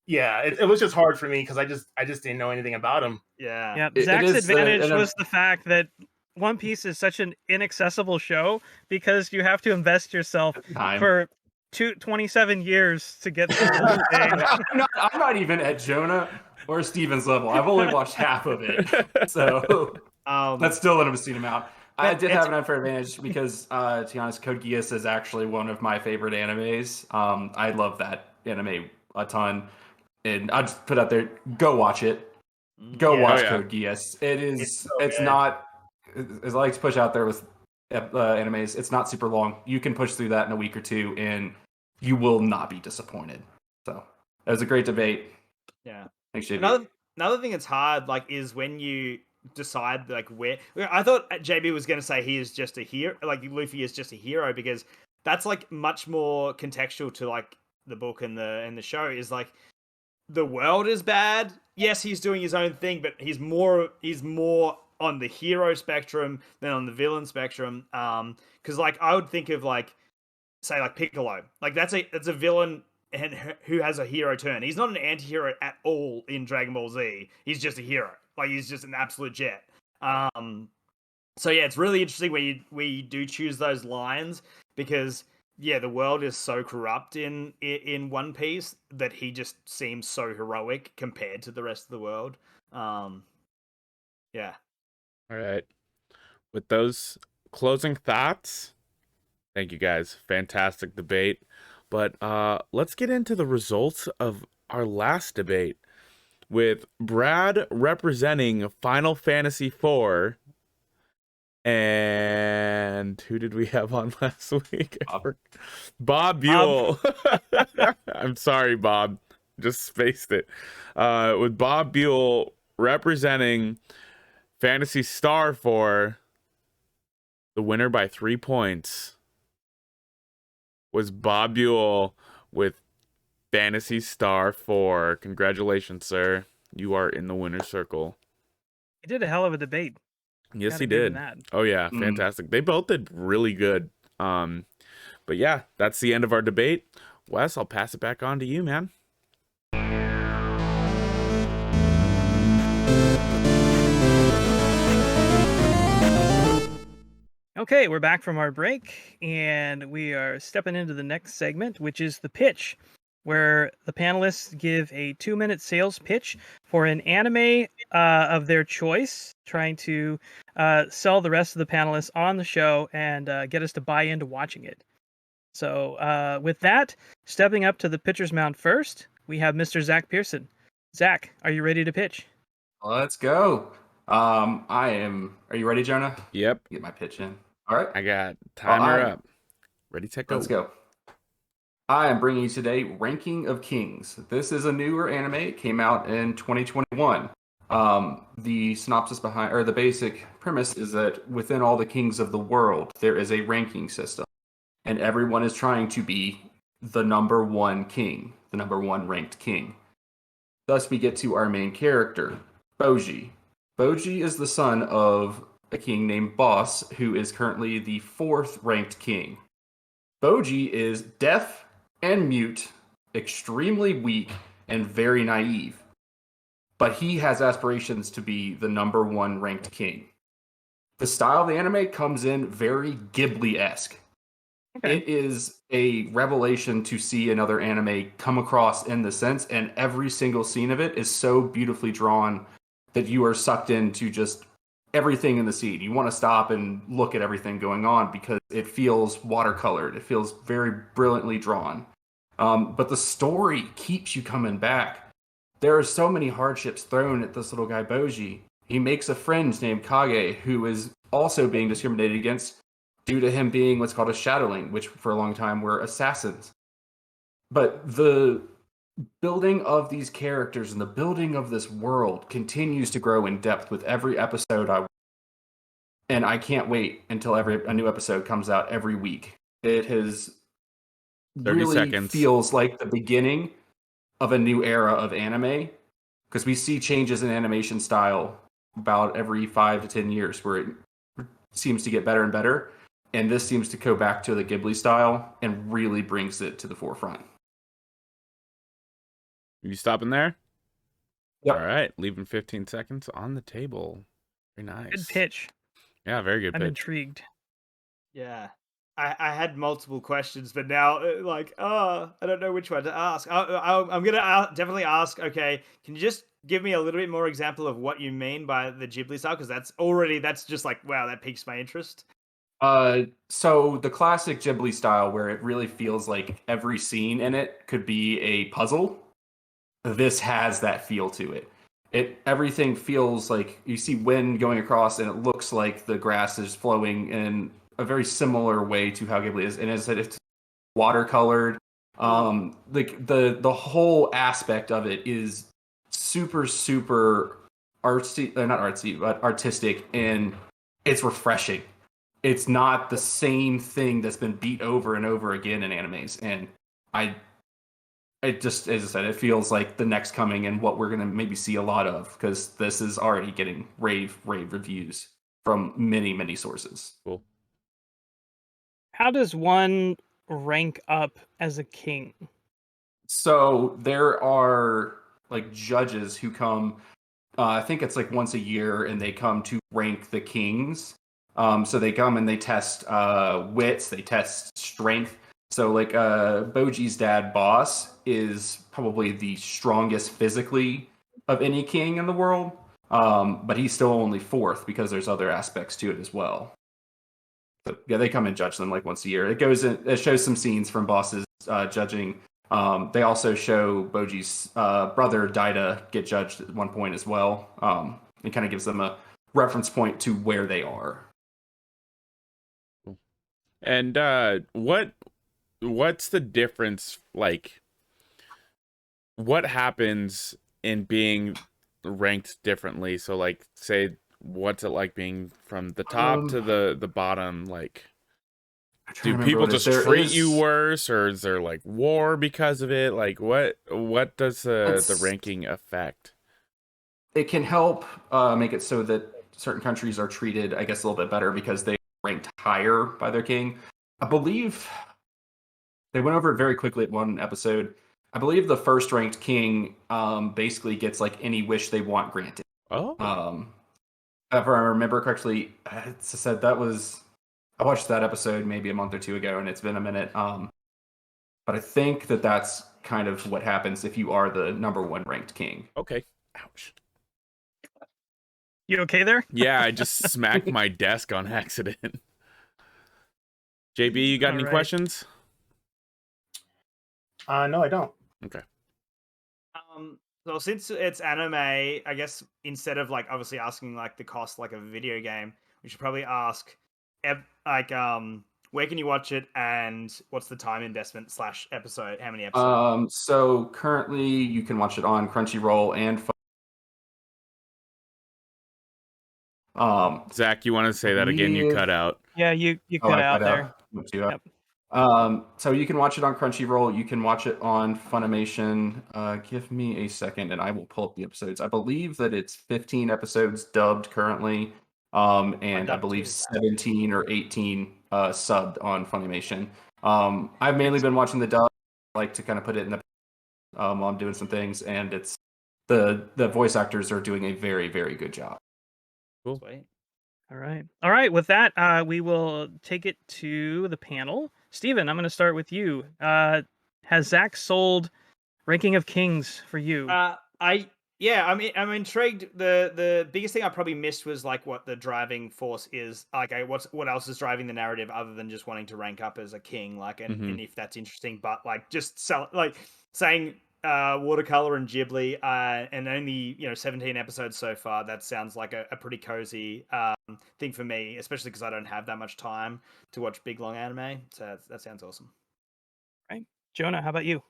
it was just hard for me because I just didn't know anything about him. Yeah. Zac's advantage was the fact that One Piece is such an inaccessible show because you have to invest yourself for 27 years to get through the whole thing. I'm not even at Jonah or Steven's level. I've only watched half of it, so that's still an obscene amount. I did have an unfair advantage because, to be honest, Code Geass is actually one of my favorite animes. I love that anime a ton, and I just put out there, go watch it. Go watch Code Geass. It's not. As I like to push out there with animes, it's not super long. You can push through that in a week or two, and you will not be disappointed. So it was a great debate. Yeah. Thanks, JB. Another thing that's hard, like, is when you decide like where. I thought JB was going to say he is just a hero, like Luffy is just a hero, because that's like much more contextual to like the book and the show. Is like the world is bad. Yes, he's doing his own thing, but he's more on the hero spectrum than on the villain spectrum. Because like I would think of like, say like Piccolo, like that's a villain and who has a hero turn. He's not an anti-hero at all in Dragon Ball Z. He's just a hero. Like he's just an absolute jet. So yeah, it's really interesting where you do choose those lines, because yeah, the world is so corrupt in One Piece that he just seems so heroic compared to the rest of the world. Yeah. All right. With those closing thoughts, thank you guys. Fantastic debate. But let's get into the results of our last debate, with Brad representing Final Fantasy IV And who did we have on last week? Bob Buell. I'm sorry, Bob. Just spaced it. With Bob Buell representing Phantasy Star for the winner by 3 points was Bob Buell with Fantasy Star 4. Congratulations, sir. You are in the winner's circle. He did a hell of a debate. Yes, he did. Oh yeah, fantastic. They both did really good. But yeah, that's the end of our debate. Wes, I'll pass it back on to you, man. Okay, we're back from our break, and we are stepping into the next segment, which is the pitch, where the panelists give a 2-minute sales pitch for an anime of their choice, trying to sell the rest of the panelists on the show and get us to buy into watching it. So with that, stepping up to the pitcher's mound first, we have Mr. Zac Pearson. Zac, are you ready to pitch? Let's go. I am. Are you ready, Jonah? Yep. Get my pitch in. All right. I got timer up. Ready, set, go. Let's go. I am bringing you today Ranking of Kings. This is a newer anime. It came out in 2021. The synopsis behind, or the basic premise, is that within all the kings of the world, there is a ranking system, and everyone is trying to be the number one king, the number one ranked king. Thus, we get to our main character, Boji. Boji is the son of a king named Boss, who is currently the 4th ranked king. Boji is deaf and mute, extremely weak, and very naive. But he has aspirations to be the number 1 ranked king. The style of the anime comes in very Ghibli-esque. Okay. It is a revelation to see another anime come across in the sense, and every single scene of it is so beautifully drawn that you are sucked into just everything in the scene. You want to stop and look at everything going on because it feels watercolored. It feels very brilliantly drawn. But the story keeps you coming back. There are so many hardships thrown at this little guy, Boji. He makes a friend named Kage, who is also being discriminated against due to him being what's called a shadowling, which for a long time were assassins. But the building of these characters and the building of this world continues to grow in depth with every episode and I can't wait until a new episode comes out every week. It has 30 really seconds. Feels like the beginning of a new era of anime, because we see changes in animation style about every 5 to 10 years where it seems to get better and better. And this seems to go back to the Ghibli style and really brings it to the forefront. You stopping there? Yep. All right, leaving 15 seconds on the table. Very nice. Good pitch. Yeah, very good pitch. I'm intrigued. Yeah. I had multiple questions, but now, I don't know which one to ask. I'm going to definitely ask, okay, can you just give me a little bit more example of what you mean by the Ghibli style? Because that's just like, wow, that piques my interest. So the classic Ghibli style, where it really feels like every scene in it could be a puzzle, this has that feel to it. Everything feels like you see wind going across, and it looks like the grass is flowing in a very similar way to how Ghibli is, and as I said, it's watercolored. Like the whole aspect of it is super artsy, not artsy, but artistic, and it's refreshing. It's not the same thing that's been beat over and over again in animes, and it just, as I said, it feels like the next coming and what we're going to maybe see a lot of, because this is already getting rave reviews from many sources. Cool. How does one rank up as a king? So there are like judges who come, I think it's like once a year, and they come to rank the kings. So they come and they test wits, they test strength. So like Boji's dad, Boss, is probably the strongest physically of any king in the world. But he's still only 4th because there's other aspects to it as well. But yeah, they come and judge them like once a year. It shows some scenes from Boss's judging. They also show Boji's brother Daida get judged at one point as well. It kind of gives them a reference point to where they are. And what's the difference? Like, what happens in being ranked differently? So, like, say, what's it like being from the top to the bottom? Like, do people just treat you worse, or is there like war because of it? Like, what does the ranking affect? It can help make it so that certain countries are treated, I guess, a little bit better because they ranked higher by their king. I believe they went over it very quickly at one episode. I believe the first ranked king basically gets like any wish they want granted. Oh. If I remember correctly, I said that was, I watched that episode maybe a month or two ago, and it's been a minute. But I think that's kind of what happens if you are the number one ranked king. Okay. Ouch. You okay there? Yeah, I just smacked my desk on accident. JB, you got any questions? No, I don't. Okay. So since it's anime, I guess instead of like obviously asking like the cost like a video game, we should probably ask like where can you watch it and what's the time investment / episode? How many episodes? So currently you can watch it on Crunchyroll and Zach, you want to say that again? You cut out. Yeah, you cut out there. Yep. So you can watch it on Crunchyroll. You can watch it on Funimation. Give me a second, and I will pull up the episodes. I believe that it's 15 episodes dubbed currently, and I believe 17 or 18 subbed on Funimation. I've mainly been watching the dub. I like to kind of put it in the while I'm doing some things, and it's the voice actors are doing a very, very good job. Cool. Sweet. All right. With that, we will take it to the panel. Steven, I'm going to start with you. Has Zach sold Ranking of Kings for you? I'm intrigued. The biggest thing I probably missed was like what the driving force is. Like, what else is driving the narrative other than just wanting to rank up as a king? Like, and if that's interesting, but like just saying Watercolor and Ghibli, and only 17 episodes so far. That sounds like a pretty cozy thing for me, especially because I don't have that much time to watch big long anime. So that sounds awesome. Right, Jonah, how about you?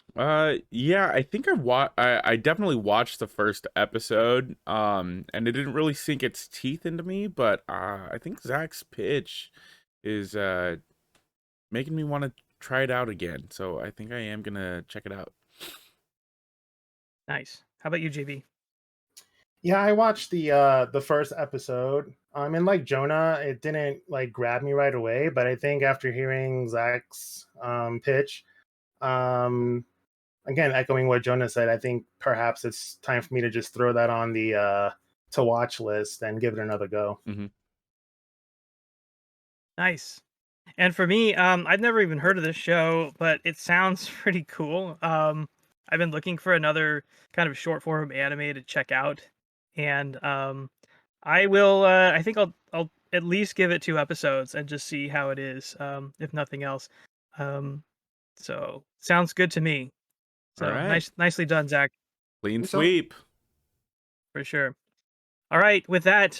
Yeah, I think I definitely watched the first episode, and it didn't really sink its teeth into me, but I think Zach's pitch is making me want to try it out again. So I think I am gonna check it out. Nice. How about you, JB? Yeah, I watched the first episode. And like Jonah, it didn't like grab me right away, but I think after hearing Zach's pitch, again echoing what Jonah said, I think perhaps it's time for me to just throw that on the to watch list and give it another go. Mm-hmm. Nice. And for me, I've never even heard of this show, but it sounds pretty cool. I've been looking for another kind of short form anime to check out, and I will. I think I'll at least give it 2 episodes and just see how it is, if nothing else. So sounds good to me. So All right. nicely done, Zach. Clean sweep. For sure. All right, with that,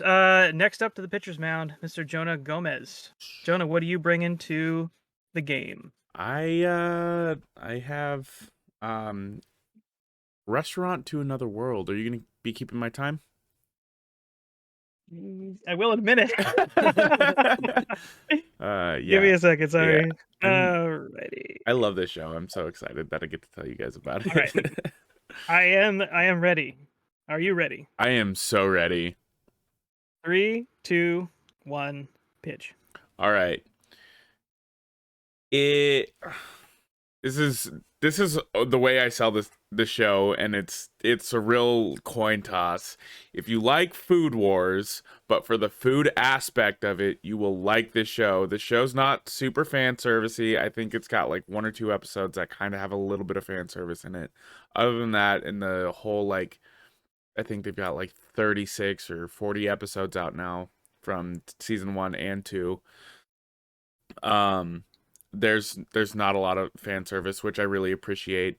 next up to the pitcher's mound, Mr. Jonah Gomez. Jonah, what do you bring into the game? I have Restaurant to Another World. Are you going to be keeping my time? I will in a minute. Yeah. Give me a second, sorry. Yeah. Alrighty. I love this show. I'm so excited that I get to tell you guys about it. All right. I am ready. Are you ready? I am so ready. 3, 2, 1, pitch. All right. This is the way I sell this show, and it's a real coin toss. If you like Food Wars, but for the food aspect of it, you will like this show. The show's not super fan servicey. I think it's got like 1 or 2 episodes that kind of have a little bit of fan service in it. Other than that, in the whole, like, I think they've got like 36 or 40 episodes out now from season 1 and 2. There's not a lot of fan service, which I really appreciate.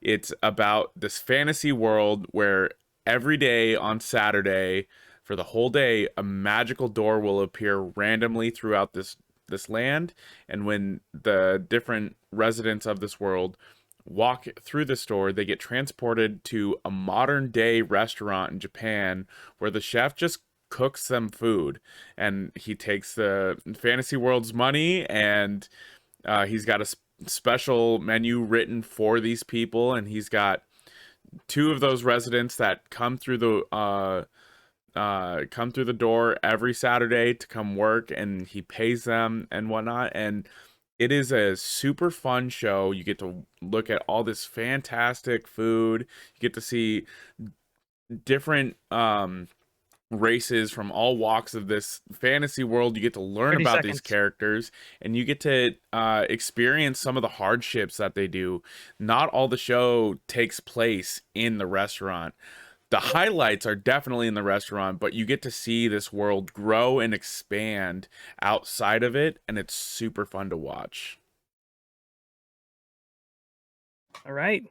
It's about this fantasy world where every day on Saturday, for the whole day, a magical door will appear randomly throughout this this land, and when the different residents of this world walk through the store, they get transported to a modern day restaurant in Japan where the chef just cooks them food, and he takes the fantasy world's money, and he's got a special menu written for these people, and he's got two of those residents that come through the door every Saturday to come work, and he pays them and whatnot. And it is a super fun show. You get to look at all this fantastic food. You get to see different races from all walks of this fantasy world. You get to learn about these characters, and you get to experience some of the hardships that they do. Not all the show takes place in the restaurant. The highlights are definitely in the restaurant, but you get to see this world grow and expand outside of it, and it's super fun to watch. All right.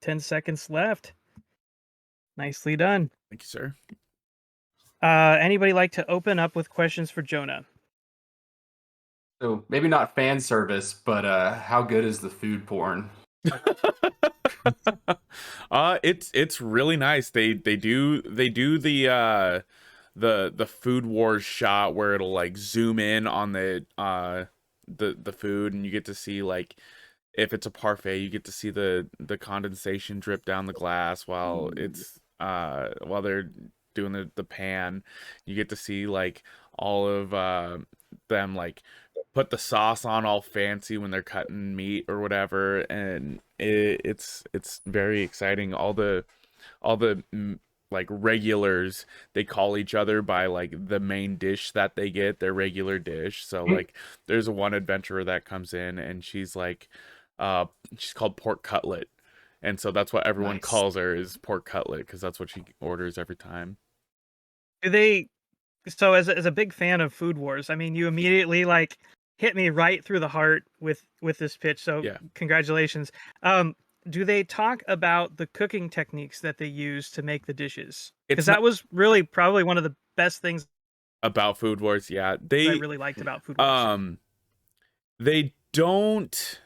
10 seconds left. Nicely done. Thank you, sir. Anybody like to open up with questions for Jonah? So maybe not fan service, but how good is the food porn? It's really nice. They do the food wars shot where it'll like zoom in on the food, and you get to see, like, if it's a parfait, you get to see the condensation drip down the glass while it's while they're doing the pan. You get to see like all of them like put the sauce on all fancy when they're cutting meat or whatever, and it's very exciting. All the like regulars, they call each other by like the main dish that they get, their regular dish. So like there's one adventurer that comes in, and she's like she's called pork cutlet, and so that's what everyone calls her, is pork cutlet, because that's what she orders every time. So as a big fan of Food Wars, I mean, you immediately like hit me right through the heart with this pitch. So yeah. Congratulations. Do they talk about the cooking techniques that they use to make the dishes? Because that was really probably one of the best things about Food Wars. Yeah, I really liked about Food Wars. They don't.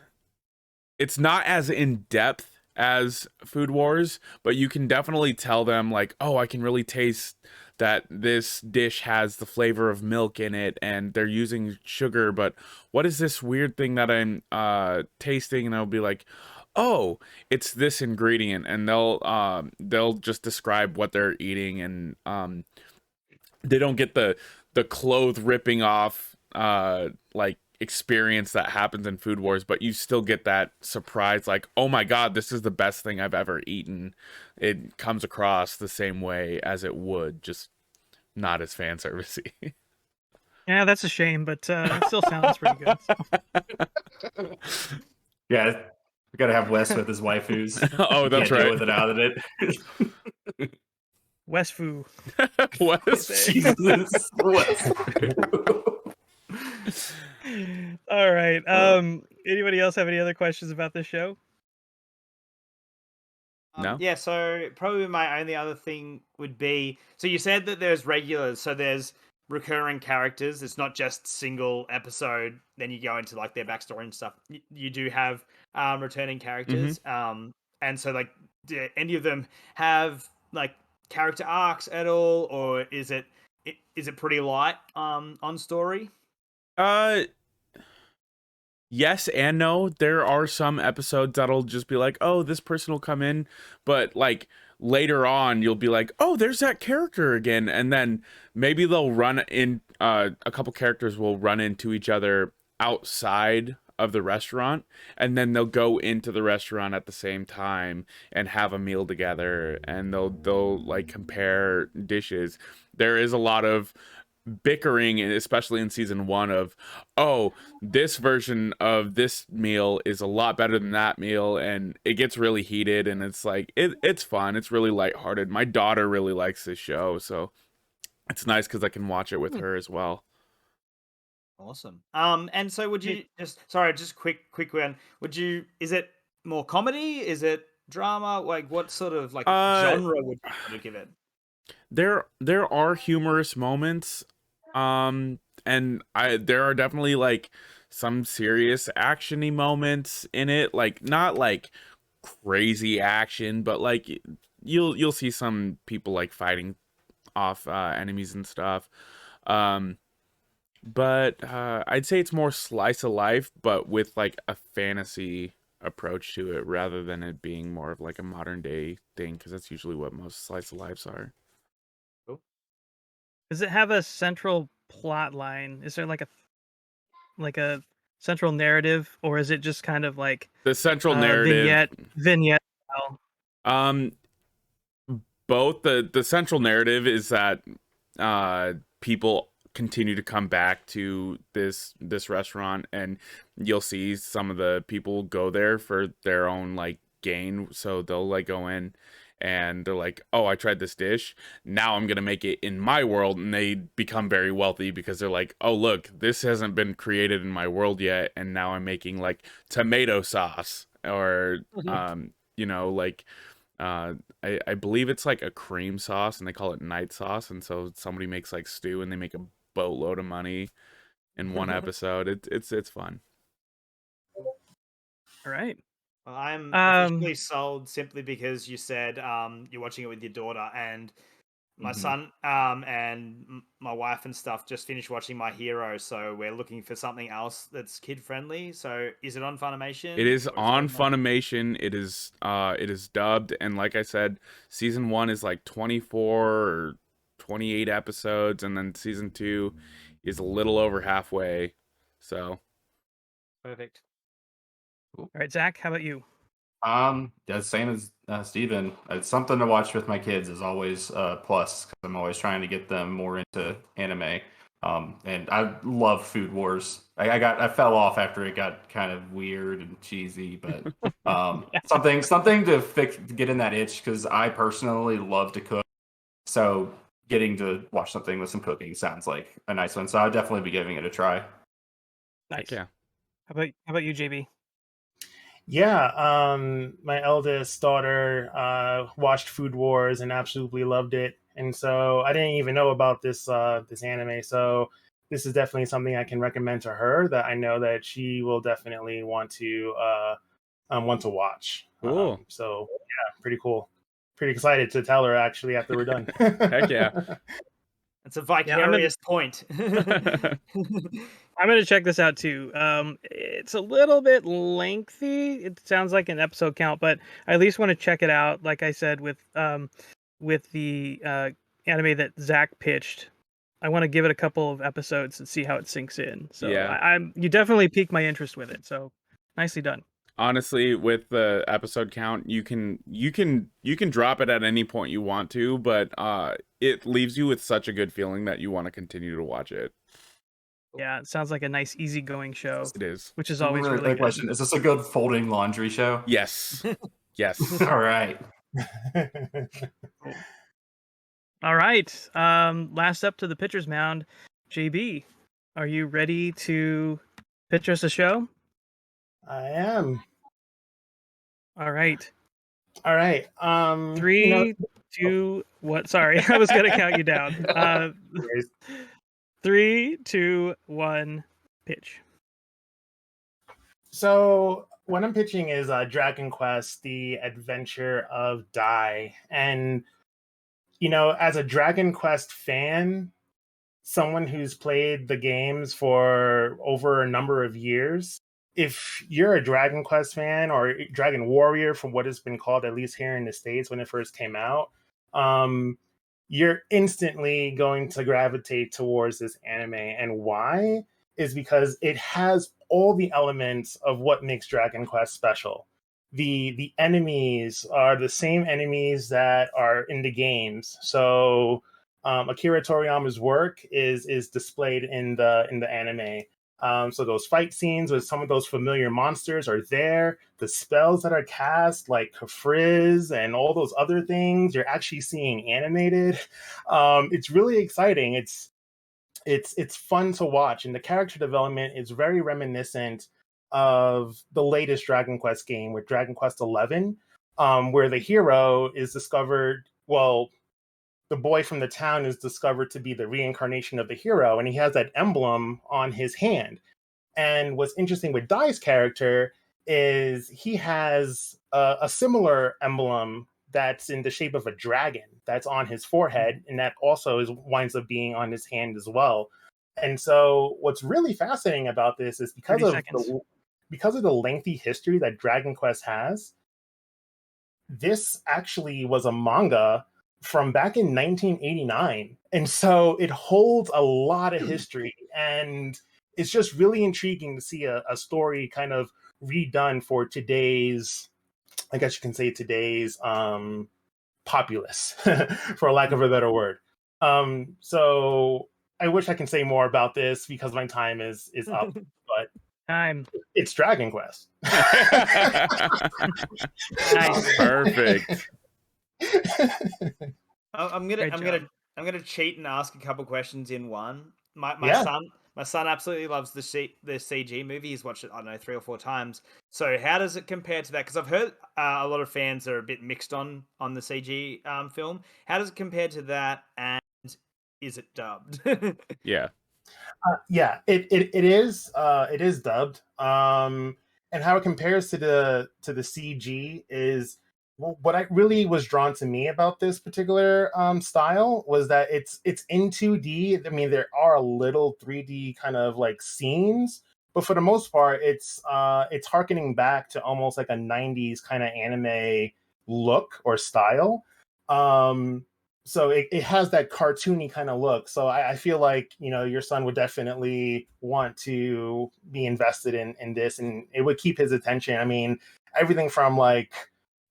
It's not as in depth as Food Wars, but you can definitely tell them like, oh, I can really taste that this dish has the flavor of milk in it, and they're using sugar, but what is this weird thing that I'm tasting? And I'll be like, oh, it's this ingredient, and they'll just describe what they're eating, and they don't get the clothes ripping off like experience that happens in Food Wars, but you still get that surprise, like, oh my god, this is the best thing I've ever eaten. It comes across the same way as it would, just not as fan servicey. Yeah, that's a shame, but it still sounds pretty good. So. Yeah, we gotta have Wes with his waifus. Oh, that's right. Deal with it out of it. Westfu. West. Jesus. West. All right. Anybody else have any other questions about this show? No. Yeah, so probably my only other thing would be, so you said that there's regulars, so there's recurring characters. It's not just single episode, then you go into like their backstory and stuff. You do have returning characters. And so like, do any of them have like character arcs at all, or is it pretty light on story? Yes and no. There are some episodes that'll just be like, oh, this person will come in, but like later on you'll be like, oh, there's that character again, and then maybe they'll run in a couple characters will run into each other outside of the restaurant, and then they'll go into the restaurant at the same time and have a meal together, and they'll like compare dishes. There is a lot of bickering, especially in season 1, of, oh, this version of this meal is a lot better than that meal, and it gets really heated, and it's like it's fun. It's really lighthearted. My daughter really likes this show, so it's nice because I can watch it with her as well. Awesome. And so would you just quick one, is it more comedy, is it drama, like what sort of like genre would you give it? There are humorous moments. And there are definitely like some serious actiony moments in it, like not like crazy action, but like you'll see some people like fighting off enemies and stuff. Um, but I'd say it's more slice of life, but with like a fantasy approach to it rather than it being more of like a modern day thing, because that's usually what most slice of lives are. Does it have a central plot line? Is there like a central narrative, or is it just kind of like The central narrative vignette style? Both. The central narrative is that people continue to come back to this restaurant, and you'll see some of the people go there for their own like gain, so they'll like go in and they're like, oh, I tried this dish, now I'm gonna make it in my world, and they become very wealthy because they're like, oh look, this hasn't been created in my world yet, and now I'm making like tomato sauce, or like I believe it's like a cream sauce, and they call it night sauce, and so somebody makes like stew and they make a boatload of money in one episode. It's fun. All right. Well, I'm officially sold simply because you said you're watching it with your daughter, and my son and my wife and stuff just finished watching My Hero, so we're looking for something else that's kid friendly. So is it on Funimation? It is on Funimation. It is dubbed, and like I said, season 1 is like 24 or 28 episodes, and then season 2 is a little over halfway. So perfect. All right, Zach, how about you? Yeah, same as Steven. It's something to watch with my kids is always a plus, because I'm always trying to get them more into anime. And I love Food Wars. I fell off after it got kind of weird and cheesy, but something to get in that itch, because I personally love to cook. So getting to watch something with some cooking sounds like a nice one. So I'd definitely be giving it a try. Nice. Heck yeah. How about you, JB? Yeah, my eldest daughter watched Food Wars and absolutely loved it, and so I didn't even know about this anime. So this is definitely something I can recommend to her that I know that she will definitely want to watch. Cool. So yeah, pretty cool. Pretty excited to tell her actually after we're done. Heck yeah. It's a vicarious point. I'm gonna check this out too. It's a little bit lengthy. It sounds like an episode count, but I at least want to check it out. Like I said, with the anime that Zach pitched, I want to give it a couple of episodes and see how it sinks in. So yeah, you definitely piqued my interest with it. So nicely done. Honestly, with the episode count, you can drop it at any point you want to, but it leaves you with such a good feeling that you want to continue to watch it. Yeah, it sounds like a nice, easy-going show. It is, which is always really good. Question: is this a good folding laundry show? Yes. Yes. All right. All right. Last up to the pitcher's mound, JB. Are you ready to pitch us a show? I am. All right. 3, 2, 1. Sorry, I was gonna count you down. 3, 2, 1, pitch. So what I'm pitching is Dragon Quest: The Adventure of Dai, and as a Dragon Quest fan, someone who's played the games for over a number of years, if you're a Dragon Quest fan or Dragon Warrior, from what it's been called, at least here in the States when it first came out, you're instantly going to gravitate towards this anime. And why? Is because it has all the elements of what makes Dragon Quest special. The enemies are the same enemies that are in the games. So Akira Toriyama's work is displayed in the anime. So those fight scenes with some of those familiar monsters are there. The spells that are cast, like Kafriz and all those other things, you're actually seeing animated. It's really exciting. It's fun to watch, and the character development is very reminiscent of the latest Dragon Quest game, with Dragon Quest XI, where the hero is discovered. Well, the boy from the town is discovered to be the reincarnation of the hero, and he has that emblem on his hand. And what's interesting with Dai's character is he has a similar emblem that's in the shape of a dragon that's on his forehead, and that also winds up being on his hand as well. And so what's really fascinating about this is because of the lengthy history that Dragon Quest has, this actually was a manga from back in 1989. And so it holds a lot of history, and it's just really intriguing to see a story kind of redone for today's, I guess you can say today's populace, for lack of a better word. So I wish I can say more about this because my time is up, but it's Dragon Quest. Nice. Perfect. I'm gonna cheat and ask a couple questions in one. My son absolutely loves the CG movie. He's watched it, I don't know, 3 or 4 times. So how does it compare to that? Because I've heard a lot of fans are a bit mixed on the CG film. How does it compare to that? And is it dubbed? Yeah. Yeah, it is dubbed. And how it compares to the CG is, what I really was drawn to me about this particular style was that it's in 2D. I mean, there are a little 3D kind of like scenes, but for the most part, it's harkening back to almost like a 90s kind of anime look or style. So it has that cartoony kind of look. So I feel like, your son would definitely want to be invested in this, and it would keep his attention. I mean, everything from like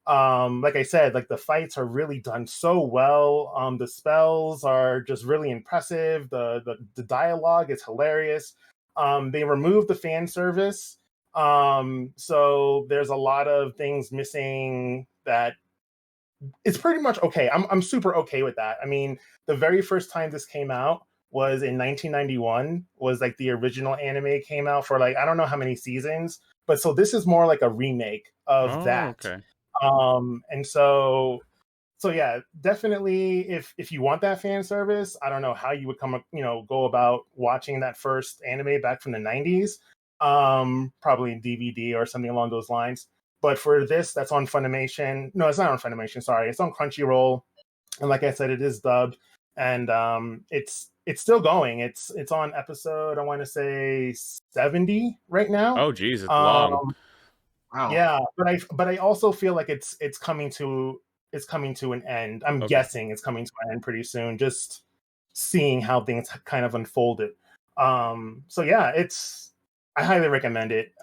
I said, like the fights are really done so well. The spells are just really impressive. The dialogue is hilarious. They removed the fan service. So there's a lot of things missing that it's pretty much okay. I'm super okay with that. I mean, the very first time this came out was in 1991, was like the original anime came out for like, I don't know how many seasons, but so this is more like a remake of that. Okay. And so yeah, definitely if you want that fan service, I don't know how you would go about watching that first anime back from the 90s. Probably DVD or something along those lines. But for this, that's on Funimation. No, it's not on Funimation. Sorry, it's on Crunchyroll. And like I said, it is dubbed, and it's still going. It's on episode, I want to say 70 right now. Oh, geez, it's long. Wow. Yeah, but I also feel like it's coming to an end. I'm guessing it's coming to an end pretty soon. Just seeing how things kind of unfolded. So yeah, I highly recommend it.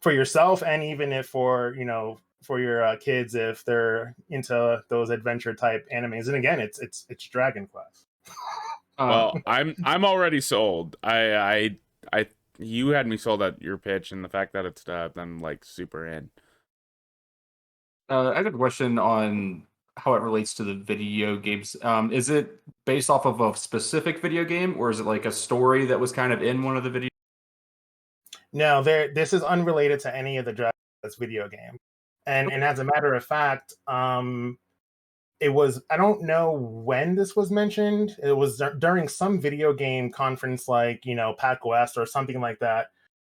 For yourself, and even if for your kids, if they're into those adventure type animes. And again, it's Dragon Quest. Well, I'm already sold. You had me sold at your pitch, and the fact that it's dubbed, I'm like super in. I got a question on how it relates to the video games. Is it based off of a specific video game, or is it like a story that was kind of in one of the videos? No, this is unrelated to any of the Dragon Quest video game. And as a matter of fact, it was, I don't know when this was mentioned. It was during some video game conference like, PAX West or something like that.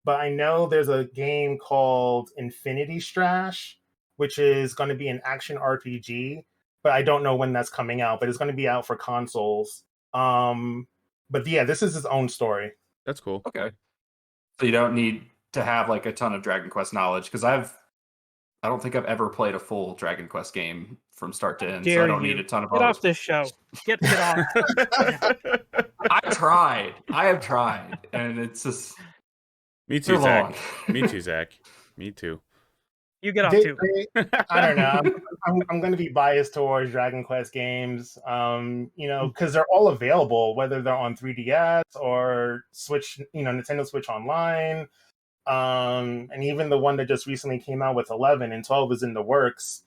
But I know there's a game called Infinity Strash, which is going to be an action RPG, but I don't know when that's coming out, but it's going to be out for consoles. But yeah, this is its own story. That's cool. Okay. So you don't need to have like a ton of Dragon Quest knowledge, because I don't think I've ever played a full Dragon Quest game from start to end, so I don't need a ton of Get off this show. Get off. I have tried, and it's just Me too, Zach. Me too, Zach. Me too. You get off too. I don't know. I'm going to be biased towards Dragon Quest games, because they're all available, whether they're on 3DS or Switch, Nintendo Switch Online, and even the one that just recently came out with 11 and 12 is in the works.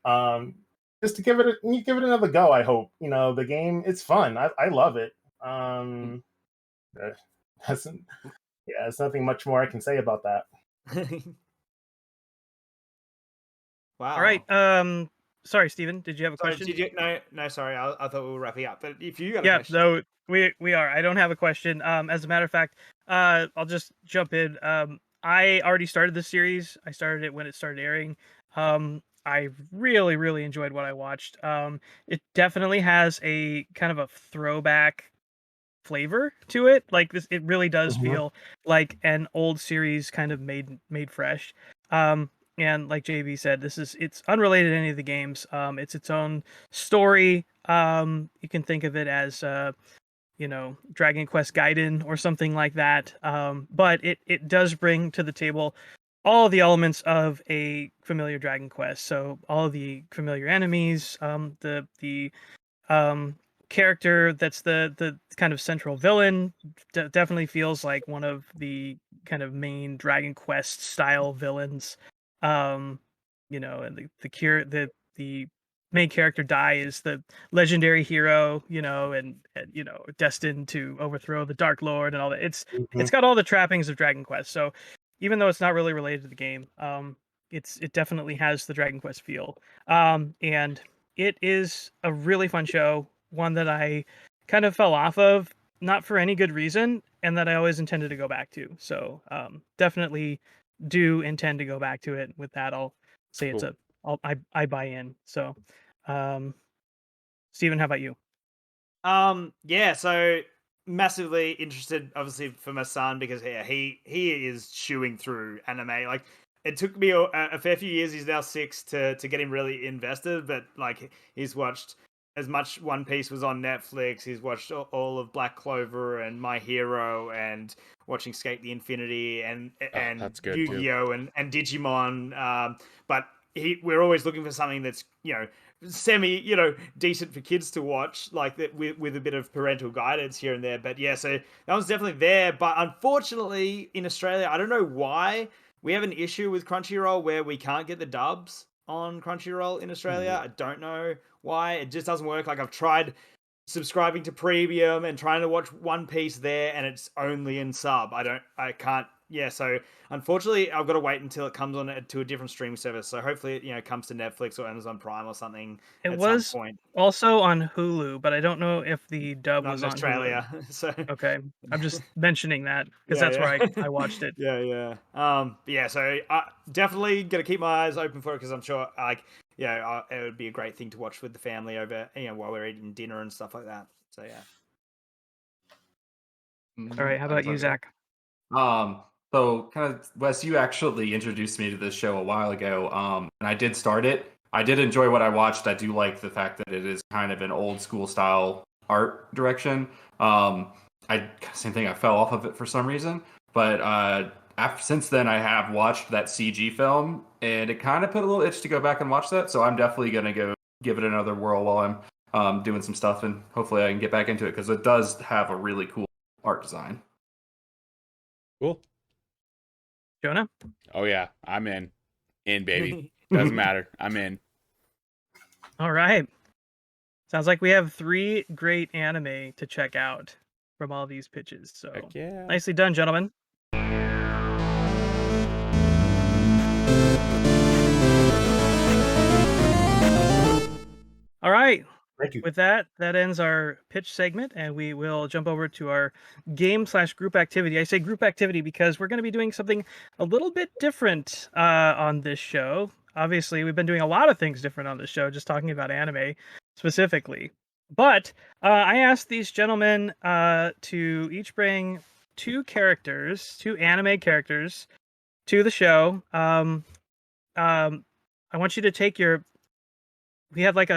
Just to give it another go. I hope the game. It's fun. I love it. There's nothing much more I can say about that. Wow. All right. sorry, Steven, did you have a Sorry, question? did you? No, sorry. I thought we were wrapping up. But if you got a Yeah, question, no, we are. I don't have a question. As a matter of fact, I'll just jump in. I already started the series. I started it when it started airing. I really, really enjoyed what I watched. It definitely has a kind of a throwback flavor to it. Like this, it really does Mhm. feel like an old series kind of made fresh. And like JB said, it's unrelated to any of the games. It's its own story. You can think of it as Dragon Quest Gaiden or something like that. But it does bring to the table all of the elements of a familiar Dragon Quest. So all of the familiar enemies, the um character that's the kind of central villain definitely feels like one of the kind of main Dragon Quest style villains. And the main character Dai is the legendary hero, and destined to overthrow the Dark Lord and all that. It's Mhm. got all the trappings of Dragon Quest. So even though it's not really related to the game, it definitely has the Dragon Quest feel. And it is a really fun show, one that I kind of fell off of, not for any good reason, and that I always intended to go back to. So definitely do intend to go back to it. With that, I'll say Cool. I buy in. So, um, Steven, how about you? Yeah, so massively interested, obviously, for my son because yeah, he is chewing through anime. Like it took me a fair few years. He's now 6 to get him really invested, but like he's watched as much. One Piece was on Netflix. He's watched all of Black Clover and My Hero and watching Skate the Infinity and That's good too. Yu-Gi-Oh and Digimon. But we're always looking for something that's semi decent for kids to watch, like that with a bit of parental guidance here and there. But yeah, so that was definitely there, but unfortunately in Australia, I don't know why we have an issue with Crunchyroll where we can't get the dubs on Crunchyroll in Australia. I don't know why. It just doesn't work. Like I've tried subscribing to premium and trying to watch One Piece there, and it's only in sub. I can't. Yeah, so unfortunately, I've got to wait until it comes on to a different streaming service. So hopefully, it comes to Netflix or Amazon Prime or something It at some was point. also on Hulu, but I don't know if the dub Not was in on Hulu. Australia. So Okay, I'm just mentioning that because yeah, that's where yeah, I watched it. yeah. But yeah. So I definitely gonna keep my eyes open for it because I'm sure, like, it would be a great thing to watch with the family over, while we're eating dinner and stuff like that. So yeah. All right, how about you, Zach? So kind of Wes, you actually introduced me to this show a while ago. And I did start it. I did enjoy what I watched. I do like the fact that it is kind of an old school style art direction. Same thing. I fell off of it for some reason, but since then I have watched that CG film, and it kind of put a little itch to go back and watch that. So I'm definitely gonna go give it another whirl while I'm doing some stuff, and hopefully I can get back into it because it does have a really cool art design. Cool. Jonah? Oh yeah, I'm in baby. Doesn't matter. I'm in. All right. Sounds like we have 3 great anime to check out from all these pitches. So Heck yeah. nicely done, gentlemen. All right. Thank you. With that ends our pitch segment, and we will jump over to our game/group activity. I say group activity because we're going to be doing something a little bit different on this show. Obviously, we've been doing a lot of things different on this show, just talking about anime specifically. But I asked these gentlemen to each bring 2 anime characters, to the show. I want you to take we have like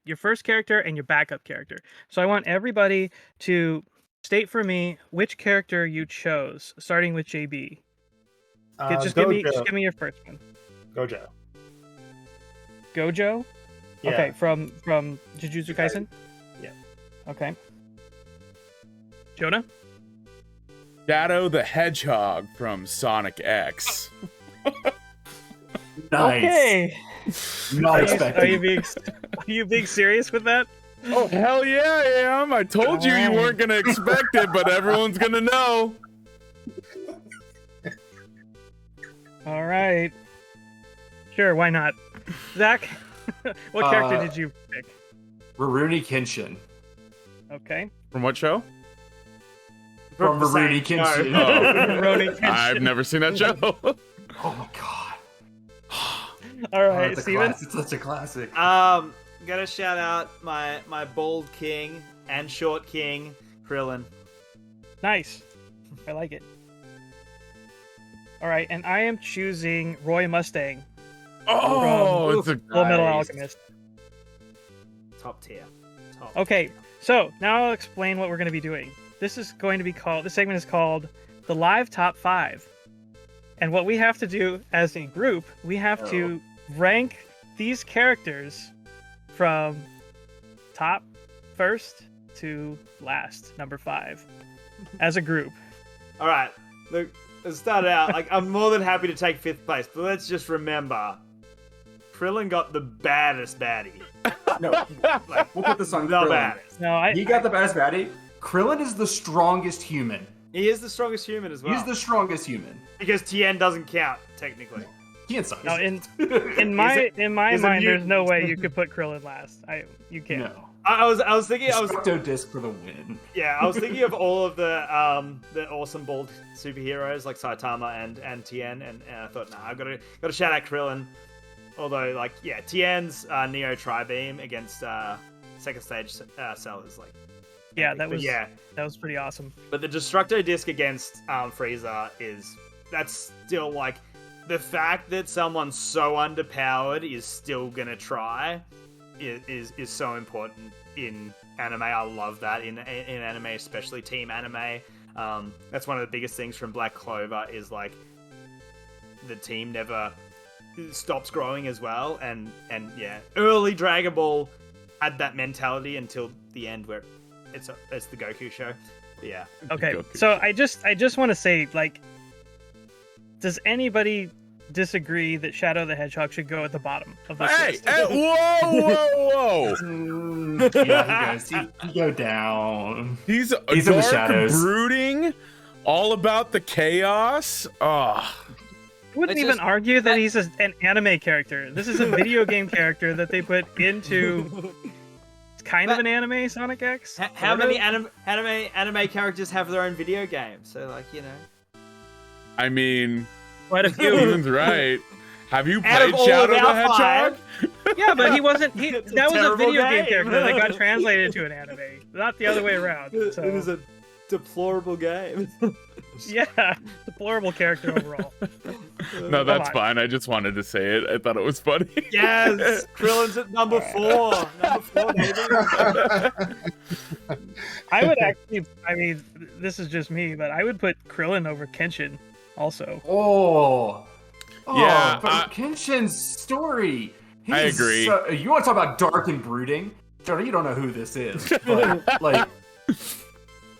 your first character and your backup character. So I want everybody to state for me which character you chose, starting with JB. Just give me your first one. Gojo. Gojo? Yeah. Okay, from Jujutsu Kaisen? Yeah. Okay. Jonah? Shadow the Hedgehog from Sonic X. Nice. Okay. Not expecting. Are you being serious with that? Oh hell yeah, I am. I told you weren't gonna expect it, but everyone's gonna know. All right. Sure, why not? Zach? What character did you pick? Rurouni Kenshin. Okay. From what show? From Rurouni Kenshin. Rurouni Kenshin. I've never seen that show. Oh my god. All right, Steven. It's such a classic. Gotta shout out my bald king and short king, Krillin. Nice. I like it. All right, and I am choosing Roy Mustang. Oh, it's a Full Metal Alchemist. Top tier. Okay, so now I'll explain what we're going to be doing. This segment is called the Live Top 5. And what we have to do as a group, we have to rank these characters from top first to last, number 5, as a group. All right, look, let's start out. Like, I'm more than happy to take 5th place, but let's just remember, Krillin got the baddest baddie. No, like, we'll put this on The Krillin. baddest. No, He got the baddest baddie. Krillin is the strongest human. He is the strongest human as well. He's the strongest human. Because Tien doesn't count technically. He sucks. No, in my mind, there's no way you could put Krillin last. You can't. No. I was thinking. Destructo Disc for the win. Yeah, I was thinking of all of the awesome bald superheroes like Saitama and Tien, and I thought, nah, I've got to shout out Krillin. Although, like, yeah, Tien's Neo Tri-Beam against second stage Cell is like. Yeah, that was pretty awesome. But the Destructo Disc against Frieza that's still like the fact that someone so underpowered is still gonna try is so important in anime. I love that in anime, especially team anime. That's one of the biggest things from Black Clover is like the team never stops growing as well. And yeah, early Dragon Ball had that mentality until the end where it's the Goku show. But yeah. Okay, so I just want to say, like, does anybody disagree that Shadow the Hedgehog should go at the bottom of this list? Hey, whoa! Yeah, he go down. He's in the dark, shadows. brooding, all about the chaos. I wouldn't even argue that he's an anime character. This is a video game character that they put into kind of an anime Sonic X. How many anime characters have their own video game? So, like, you know. I mean, quite a few. Steven's right. Have you played Shadow the Hedgehog? Yeah, but he wasn't. That was a video game character that got translated to an anime, not the other way around. So. It was a deplorable game. Yeah, deplorable character overall. No, that's fine. I just wanted to say it. I thought it was funny. Yes, Krillin's at number 4. Number 4, baby. I would actually. I mean, this is just me, but I would put Krillin over Kenshin also. Yeah, but Kenshin's story. I agree. You want to talk about dark and brooding? Jonah, you don't know who this is. But, like,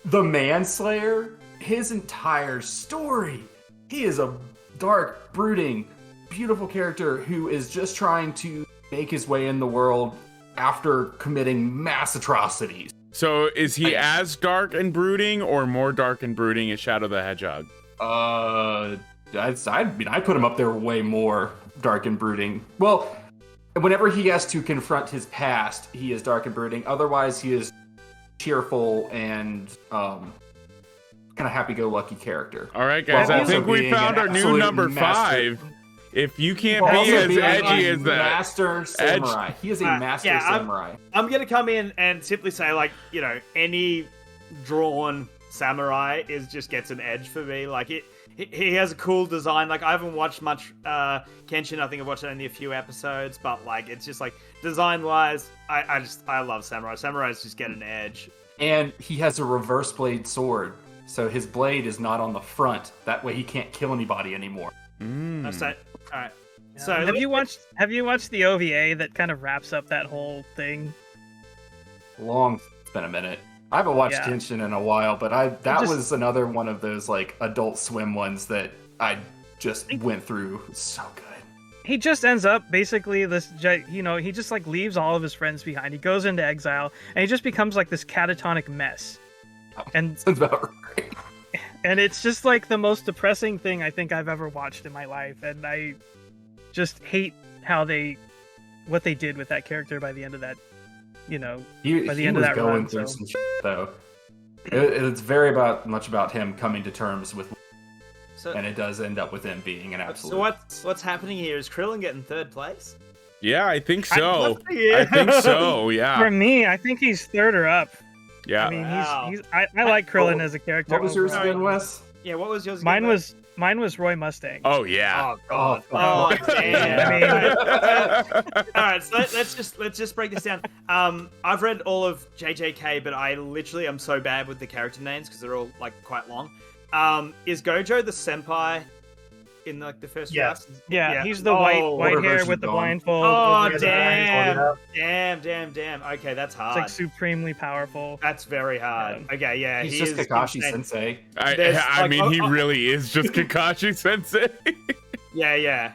the Manslayer, his entire story. He is a dark, brooding, beautiful character who is just trying to make his way in the world after committing mass atrocities. So is he as dark and brooding or more dark and brooding as Shadow the Hedgehog? I put him up there way more dark and brooding. Well, whenever he has to confront his past, he is dark and brooding. Otherwise, he is cheerful and kind of happy-go-lucky character. All right, guys, I think we found our new number 5. If you can't be as edgy as that, master samurai. He is a master samurai. I'm gonna come in and simply say, like, you know, any drawn samurai just gets an edge for me. Like, he has a cool design. Like, I haven't watched much Kenshin. I think I've watched only a few episodes, but like, it's just like design wise, I love samurai. Samurais just get an edge. And he has a reverse blade sword, so his blade is not on the front. That way, he can't kill anybody anymore. All right. Yeah. So have you watched the OVA that kind of wraps up that whole thing? It's been a minute. I haven't watched Kenshin in a while, but that was another one of those like Adult Swim ones that I just went through. It's so good. He just ends up basically he just like leaves all of his friends behind. He goes into exile and he just becomes like this catatonic mess. And that's about right. And it's just like the most depressing thing I think I've ever watched in my life, and I just hate how they what they did with that character by the end of that, He by the end of was that going run. through So. some shit, though. It's very much about him coming to terms with, and it does end up with him being an absolute. So what's happening here? Is Krillin getting third place? Yeah, I think so. Yeah. I think so. Yeah. For me, I think he's third or up. Yeah. I mean, Wow. I like Krillin as a character. What was yours overall. again, Wes? Yeah, what was yours? Mine again, was Roy Mustang. Oh yeah. Oh god. Oh, Oh damn. I mean- all right. So let's just break this down. I've read all of JJK, but I literally am so bad with the character names because they're all like quite long. Is Gojo the senpai in like the first Yes. draft? Yeah, he's the Oh, white older hair version with the gone. blindfold. Oh over his eyes. damn. Okay, that's It's hard. like supremely powerful. That's very hard. Okay, yeah, He's he just is Kakashi insane. Sensei. I mean, he really is just Kakashi Sensei. Yeah.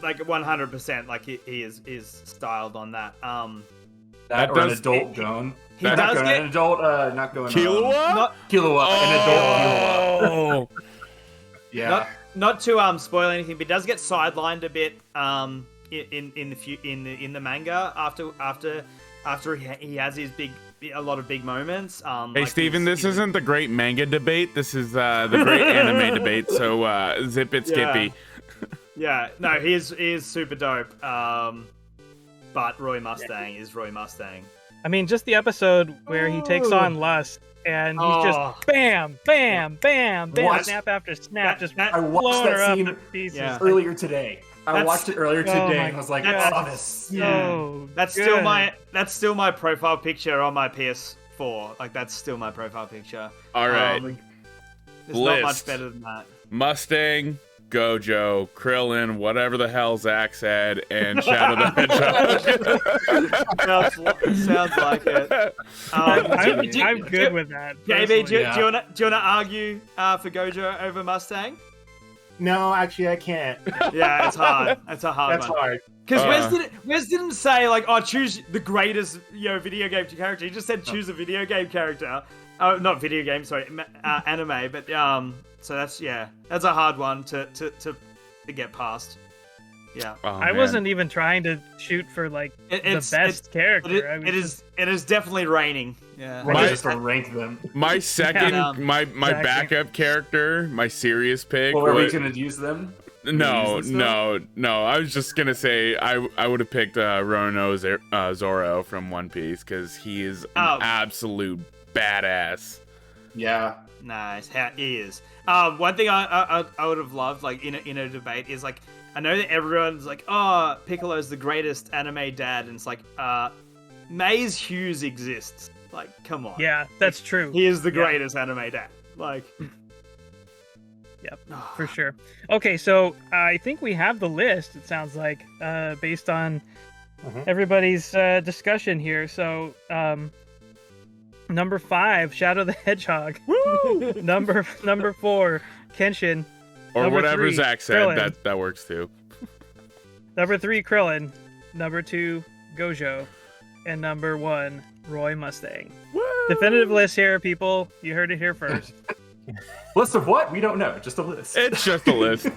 Like 100%. Like he is styled on that. That or an does- adult Gon. He Not does Gon, get an adult. Not going. Killua? not Killua. An adult Killua. Oh. Yeah. not to spoil anything, but he does get sidelined a bit in the manga after he has his a lot of big moments. Hey, like Steven, he's- this he's- isn't the great manga debate. This is the great anime debate. So zip it, Skippy. Yeah, no, he is super dope. But Roy Mustang is Roy Mustang. I mean, just the episode where he takes on Lust and he's Oh. just bam, What? snap after snap, just that- I watched blowing her that up scene to pieces. Yeah. earlier today. I That's- watched it earlier Oh today. my And I was like, God. oh, this. So That's good. still my profile picture on my PS4. Like that's still my profile picture. All right. It's not much List. better than that. Mustang, Gojo, Krillin, whatever the hell Zach said, and Shadow the Hedgehog. Sounds like it. I'm good with that. JB, do you personally. want to argue for Gojo over Mustang? No, actually, I can't. Yeah, it's hard. It's a hard That's one. hard. Because Uh. Wes didn't say like, "Oh, choose the greatest video game character." He just said, "Choose a video game character." Oh, not video game, sorry, anime. But so that's a hard one to get past. Yeah, Oh, I man. wasn't even trying to shoot for like It's- the best character. I mean, it is definitely raining. Yeah, I My- just to rank them. My second, Yeah. my Exactly. backup character, my serious pick. Well, are we was- going to use them? No, use this no. I was just gonna say I would have picked Zoro from One Piece because he is an absolute badass. Yeah. nice. He is. One thing I would have loved like in a debate is like I know that everyone's like, "Oh, Piccolo's the greatest anime dad," and it's like, Maze Hughes exists. Like, come on. yeah, that's true. He is the greatest anime dad. Like, Yep, for sure. Okay, so I think we have the list. It sounds like based on Mhm. everybody's discussion here. So number 5, Shadow the Hedgehog. Woo! number 4, Kenshin. Or Number whatever 3, Zach said, Krillin. that works too. Number 3, Krillin. Number 2, Gojo. And number 1, Roy Mustang. Definitive list here, people. You heard it here first. List of what? We don't know. Just a list. It's just a list.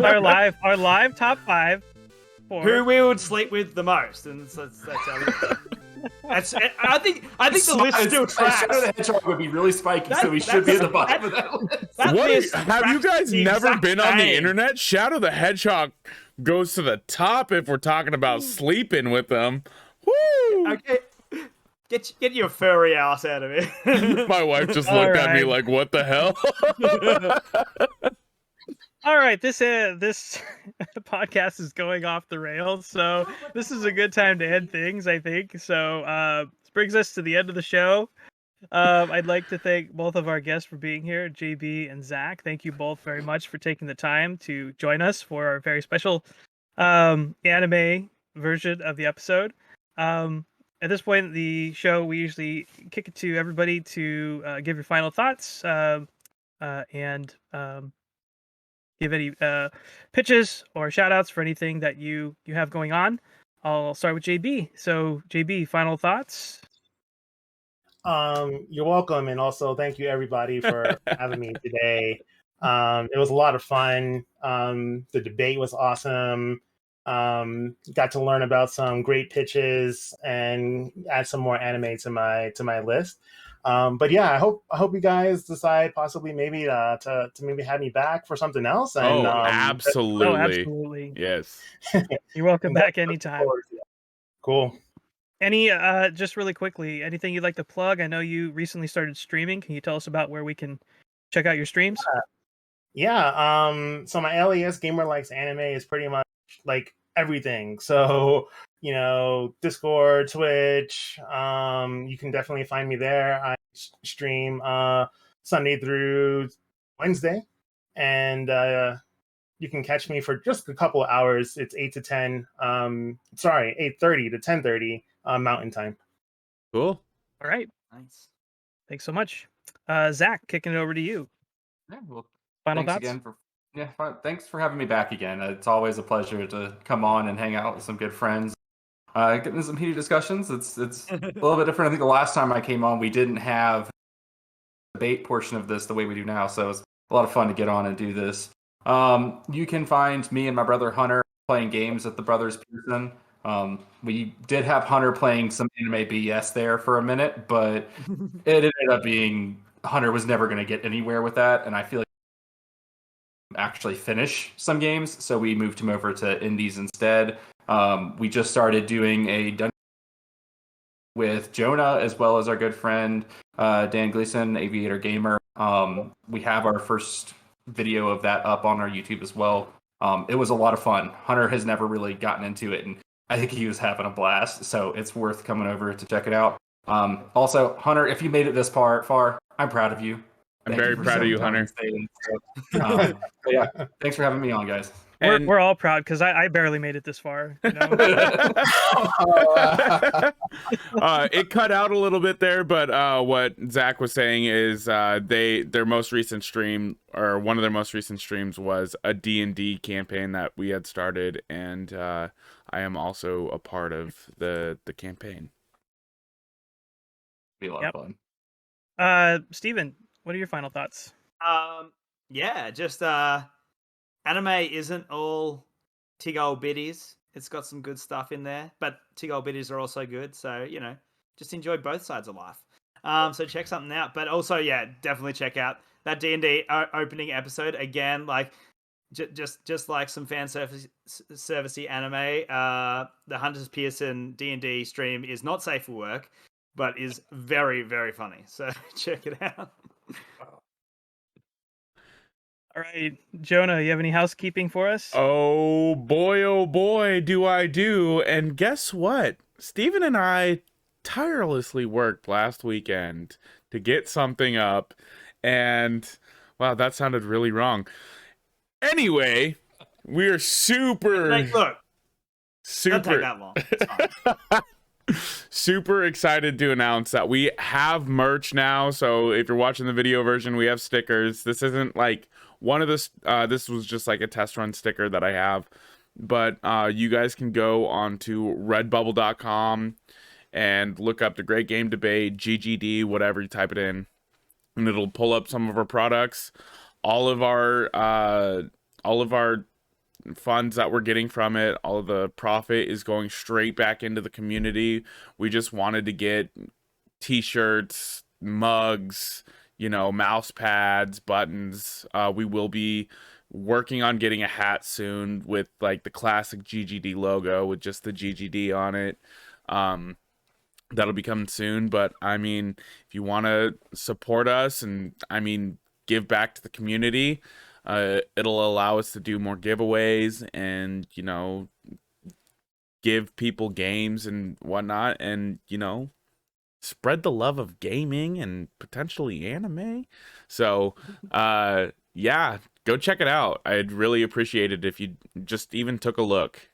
our live top 5. Who we would sleep with the most, and that's our list. I think the list still tracks. Shadow the Hedgehog would be really spiky, so we should be at the bottom of that list. That What? list Have you tracks guys the never exact been on the same. internet? Shadow the Hedgehog goes to the top if we're talking about sleeping with them. Woo! Okay, get your furry ass out of it. My wife just All looked at me right. like, "What the hell?" All right, this podcast is going off the rails, so this is a good time to end things, I think. So this brings us to the end of the show. I'd like to thank both of our guests for being here, JB and Zach. Thank you both very much for taking the time to join us for our very special anime version of the episode. At this point in the show, we usually kick it to everybody to give your final thoughts and give any pitches or shout outs for anything that you have going on. I'll start with JB. So JB, final thoughts? You're welcome, and also thank you everybody for having me today. It was a lot of fun. The debate was awesome. Got to learn about some great pitches and add some more anime to my list. But yeah, I hope you guys decide possibly maybe to maybe have me back for something else. And absolutely. Oh, absolutely. Yes. You're welcome back anytime. Cool. Any just really quickly, anything you'd like to plug? I know you recently started streaming. Can you tell us about where we can check out your streams? Yeah. So my alias Gamerlikesanime is pretty much like everything. So, Discord, Twitch, you can definitely find me there. I stream Sunday through Wednesday, and you can catch me for just a couple of hours. It's 8 to 10 8:30 to 10:30 Mountain Time. Cool. All right. Nice. Thanks so much. Zach, kicking it over to you. Yeah, well, Final thanks thoughts? again thanks for having me back again. It's always a pleasure to come on and hang out with some good friends. Getting into some heated discussions. It's a little bit different. I think the last time I came on, we didn't have the debate portion of this the way we do now, so it's a lot of fun to get on and do this. You can find me and my brother Hunter playing games at the Brothers Pearson. We did have Hunter playing some anime BS there for a minute, but it ended up being Hunter was never going to get anywhere with that, and I feel like actually finish some games, so we moved him over to indies instead. We just started doing a dungeon with Jonah, as well as our good friend Dan Gleason, Aviator Gamer. We have our first video of that up on our YouTube as well. It was a lot of fun. Hunter has never really gotten into it, and I think he was having a blast, so it's worth coming over to check it out. Also, Hunter, if you made it this far, I'm proud of you. I'm very proud of you, Hunter. Yeah, thanks for having me on, guys. We're all proud because I barely made it this far. It cut out a little bit there, but what Zach was saying is their most recent stream, or one of their most recent streams, was a D&D campaign that we had started, and I am also a part of the campaign. Be a lot of fun. Steven, what are your final thoughts? Yeah, just anime isn't all tig old biddies. It's got some good stuff in there, but tig old biddies are also good. So, just enjoy both sides of life. So check something out. But also, yeah, definitely check out that D&D opening episode. Again, like, just like some fan servicey anime, the Hunters Pearson D&D stream is not safe for work, but is very, very funny. So check it out. All right, Jonah, you have any housekeeping for us? Oh boy, do I do. And guess what? Steven and I tirelessly worked last weekend to get something up. And, wow, that sounded really wrong. Anyway, we're super... Look, don't take that long. It's fine. Super excited to announce that we have merch now. So if you're watching the video version, we have stickers. This isn't like one of this was just like a test run sticker that I have, but you guys can go on to redbubble.com and look up the Great Game Debate, GGD, whatever, you type it in, and it'll pull up some of our products. All of our funds that we're getting from it, all of the profit is going straight back into the community. We just wanted to get t-shirts, mugs, mouse pads, buttons. We will be working on getting a hat soon with like the classic GGD logo with just the GGD on it. That'll be coming soon, but I mean, if you want to support us and give back to the community, it'll allow us to do more giveaways and, give people games and whatnot, and, spread the love of gaming and potentially anime. So, yeah, go check it out. I'd really appreciate it if you just even took a look.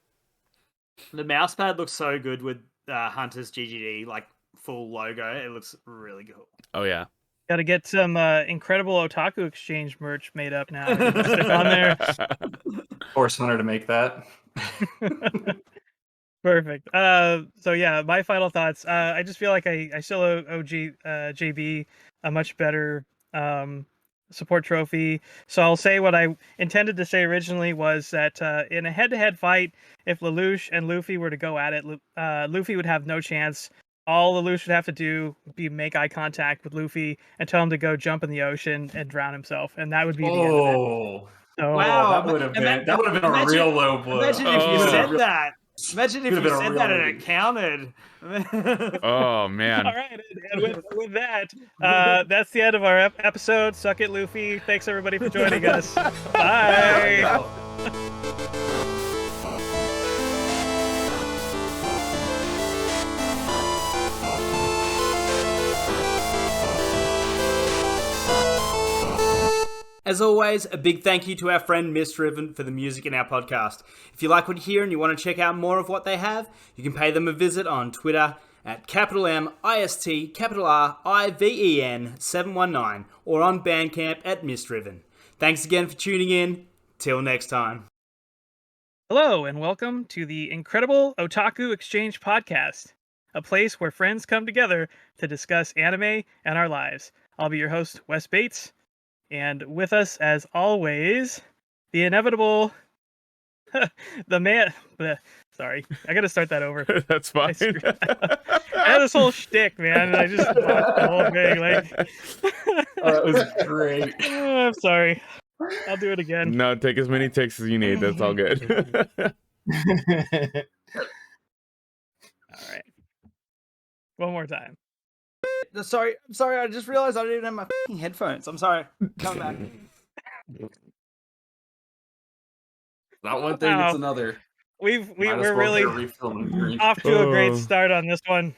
The mousepad looks so good with Hunter's GGD, like, full logo. It looks really cool. Oh, yeah. Got to get some incredible Otaku Exchange merch made up now. Stick on there. Force Hunter to make that. Perfect. So yeah, my final thoughts. I just feel like I still owe JB a much better support trophy. So I'll say what I intended to say originally was that in a head-to-head fight, if Lelouch and Luffy were to go at it, Luffy would have no chance. All Lelouch would have to do would be make eye contact with Luffy and tell him to go jump in the ocean and drown himself, and that would be the end of it. So, Wow, that would have been a real low blow. Imagine if you said Oh. that. Imagine if you said that and movie. it counted. Oh man. all right, and with that, that's the end of our episode. Suck it, Luffy. Thanks everybody for joining us. Bye. As always, a big thank you to our friend Misdriven for the music in our podcast. If you like what you hear and you want to check out more of what they have, you can pay them a visit on Twitter at MIST_RIVEN 719 or on Bandcamp at Misdriven. Thanks again for tuning in. Till next time. Hello, and welcome to the incredible Otaku Exchange Podcast, a place where friends come together to discuss anime and our lives. I'll be your host, Wes Bates. And with us, as always, the inevitable, the man. Sorry, I gotta start that over. That's fine. I had this whole shtick, man, and I just botched the whole thing. Like, That was great. I'm sorry. I'll do it again. No, take as many takes as you need. That's all good. All right. One more time. Sorry, I just realized I didn't have my fucking headphones. I'm sorry. Come back. Not one thing, it's another. We're really refilling. off to a great start on this one.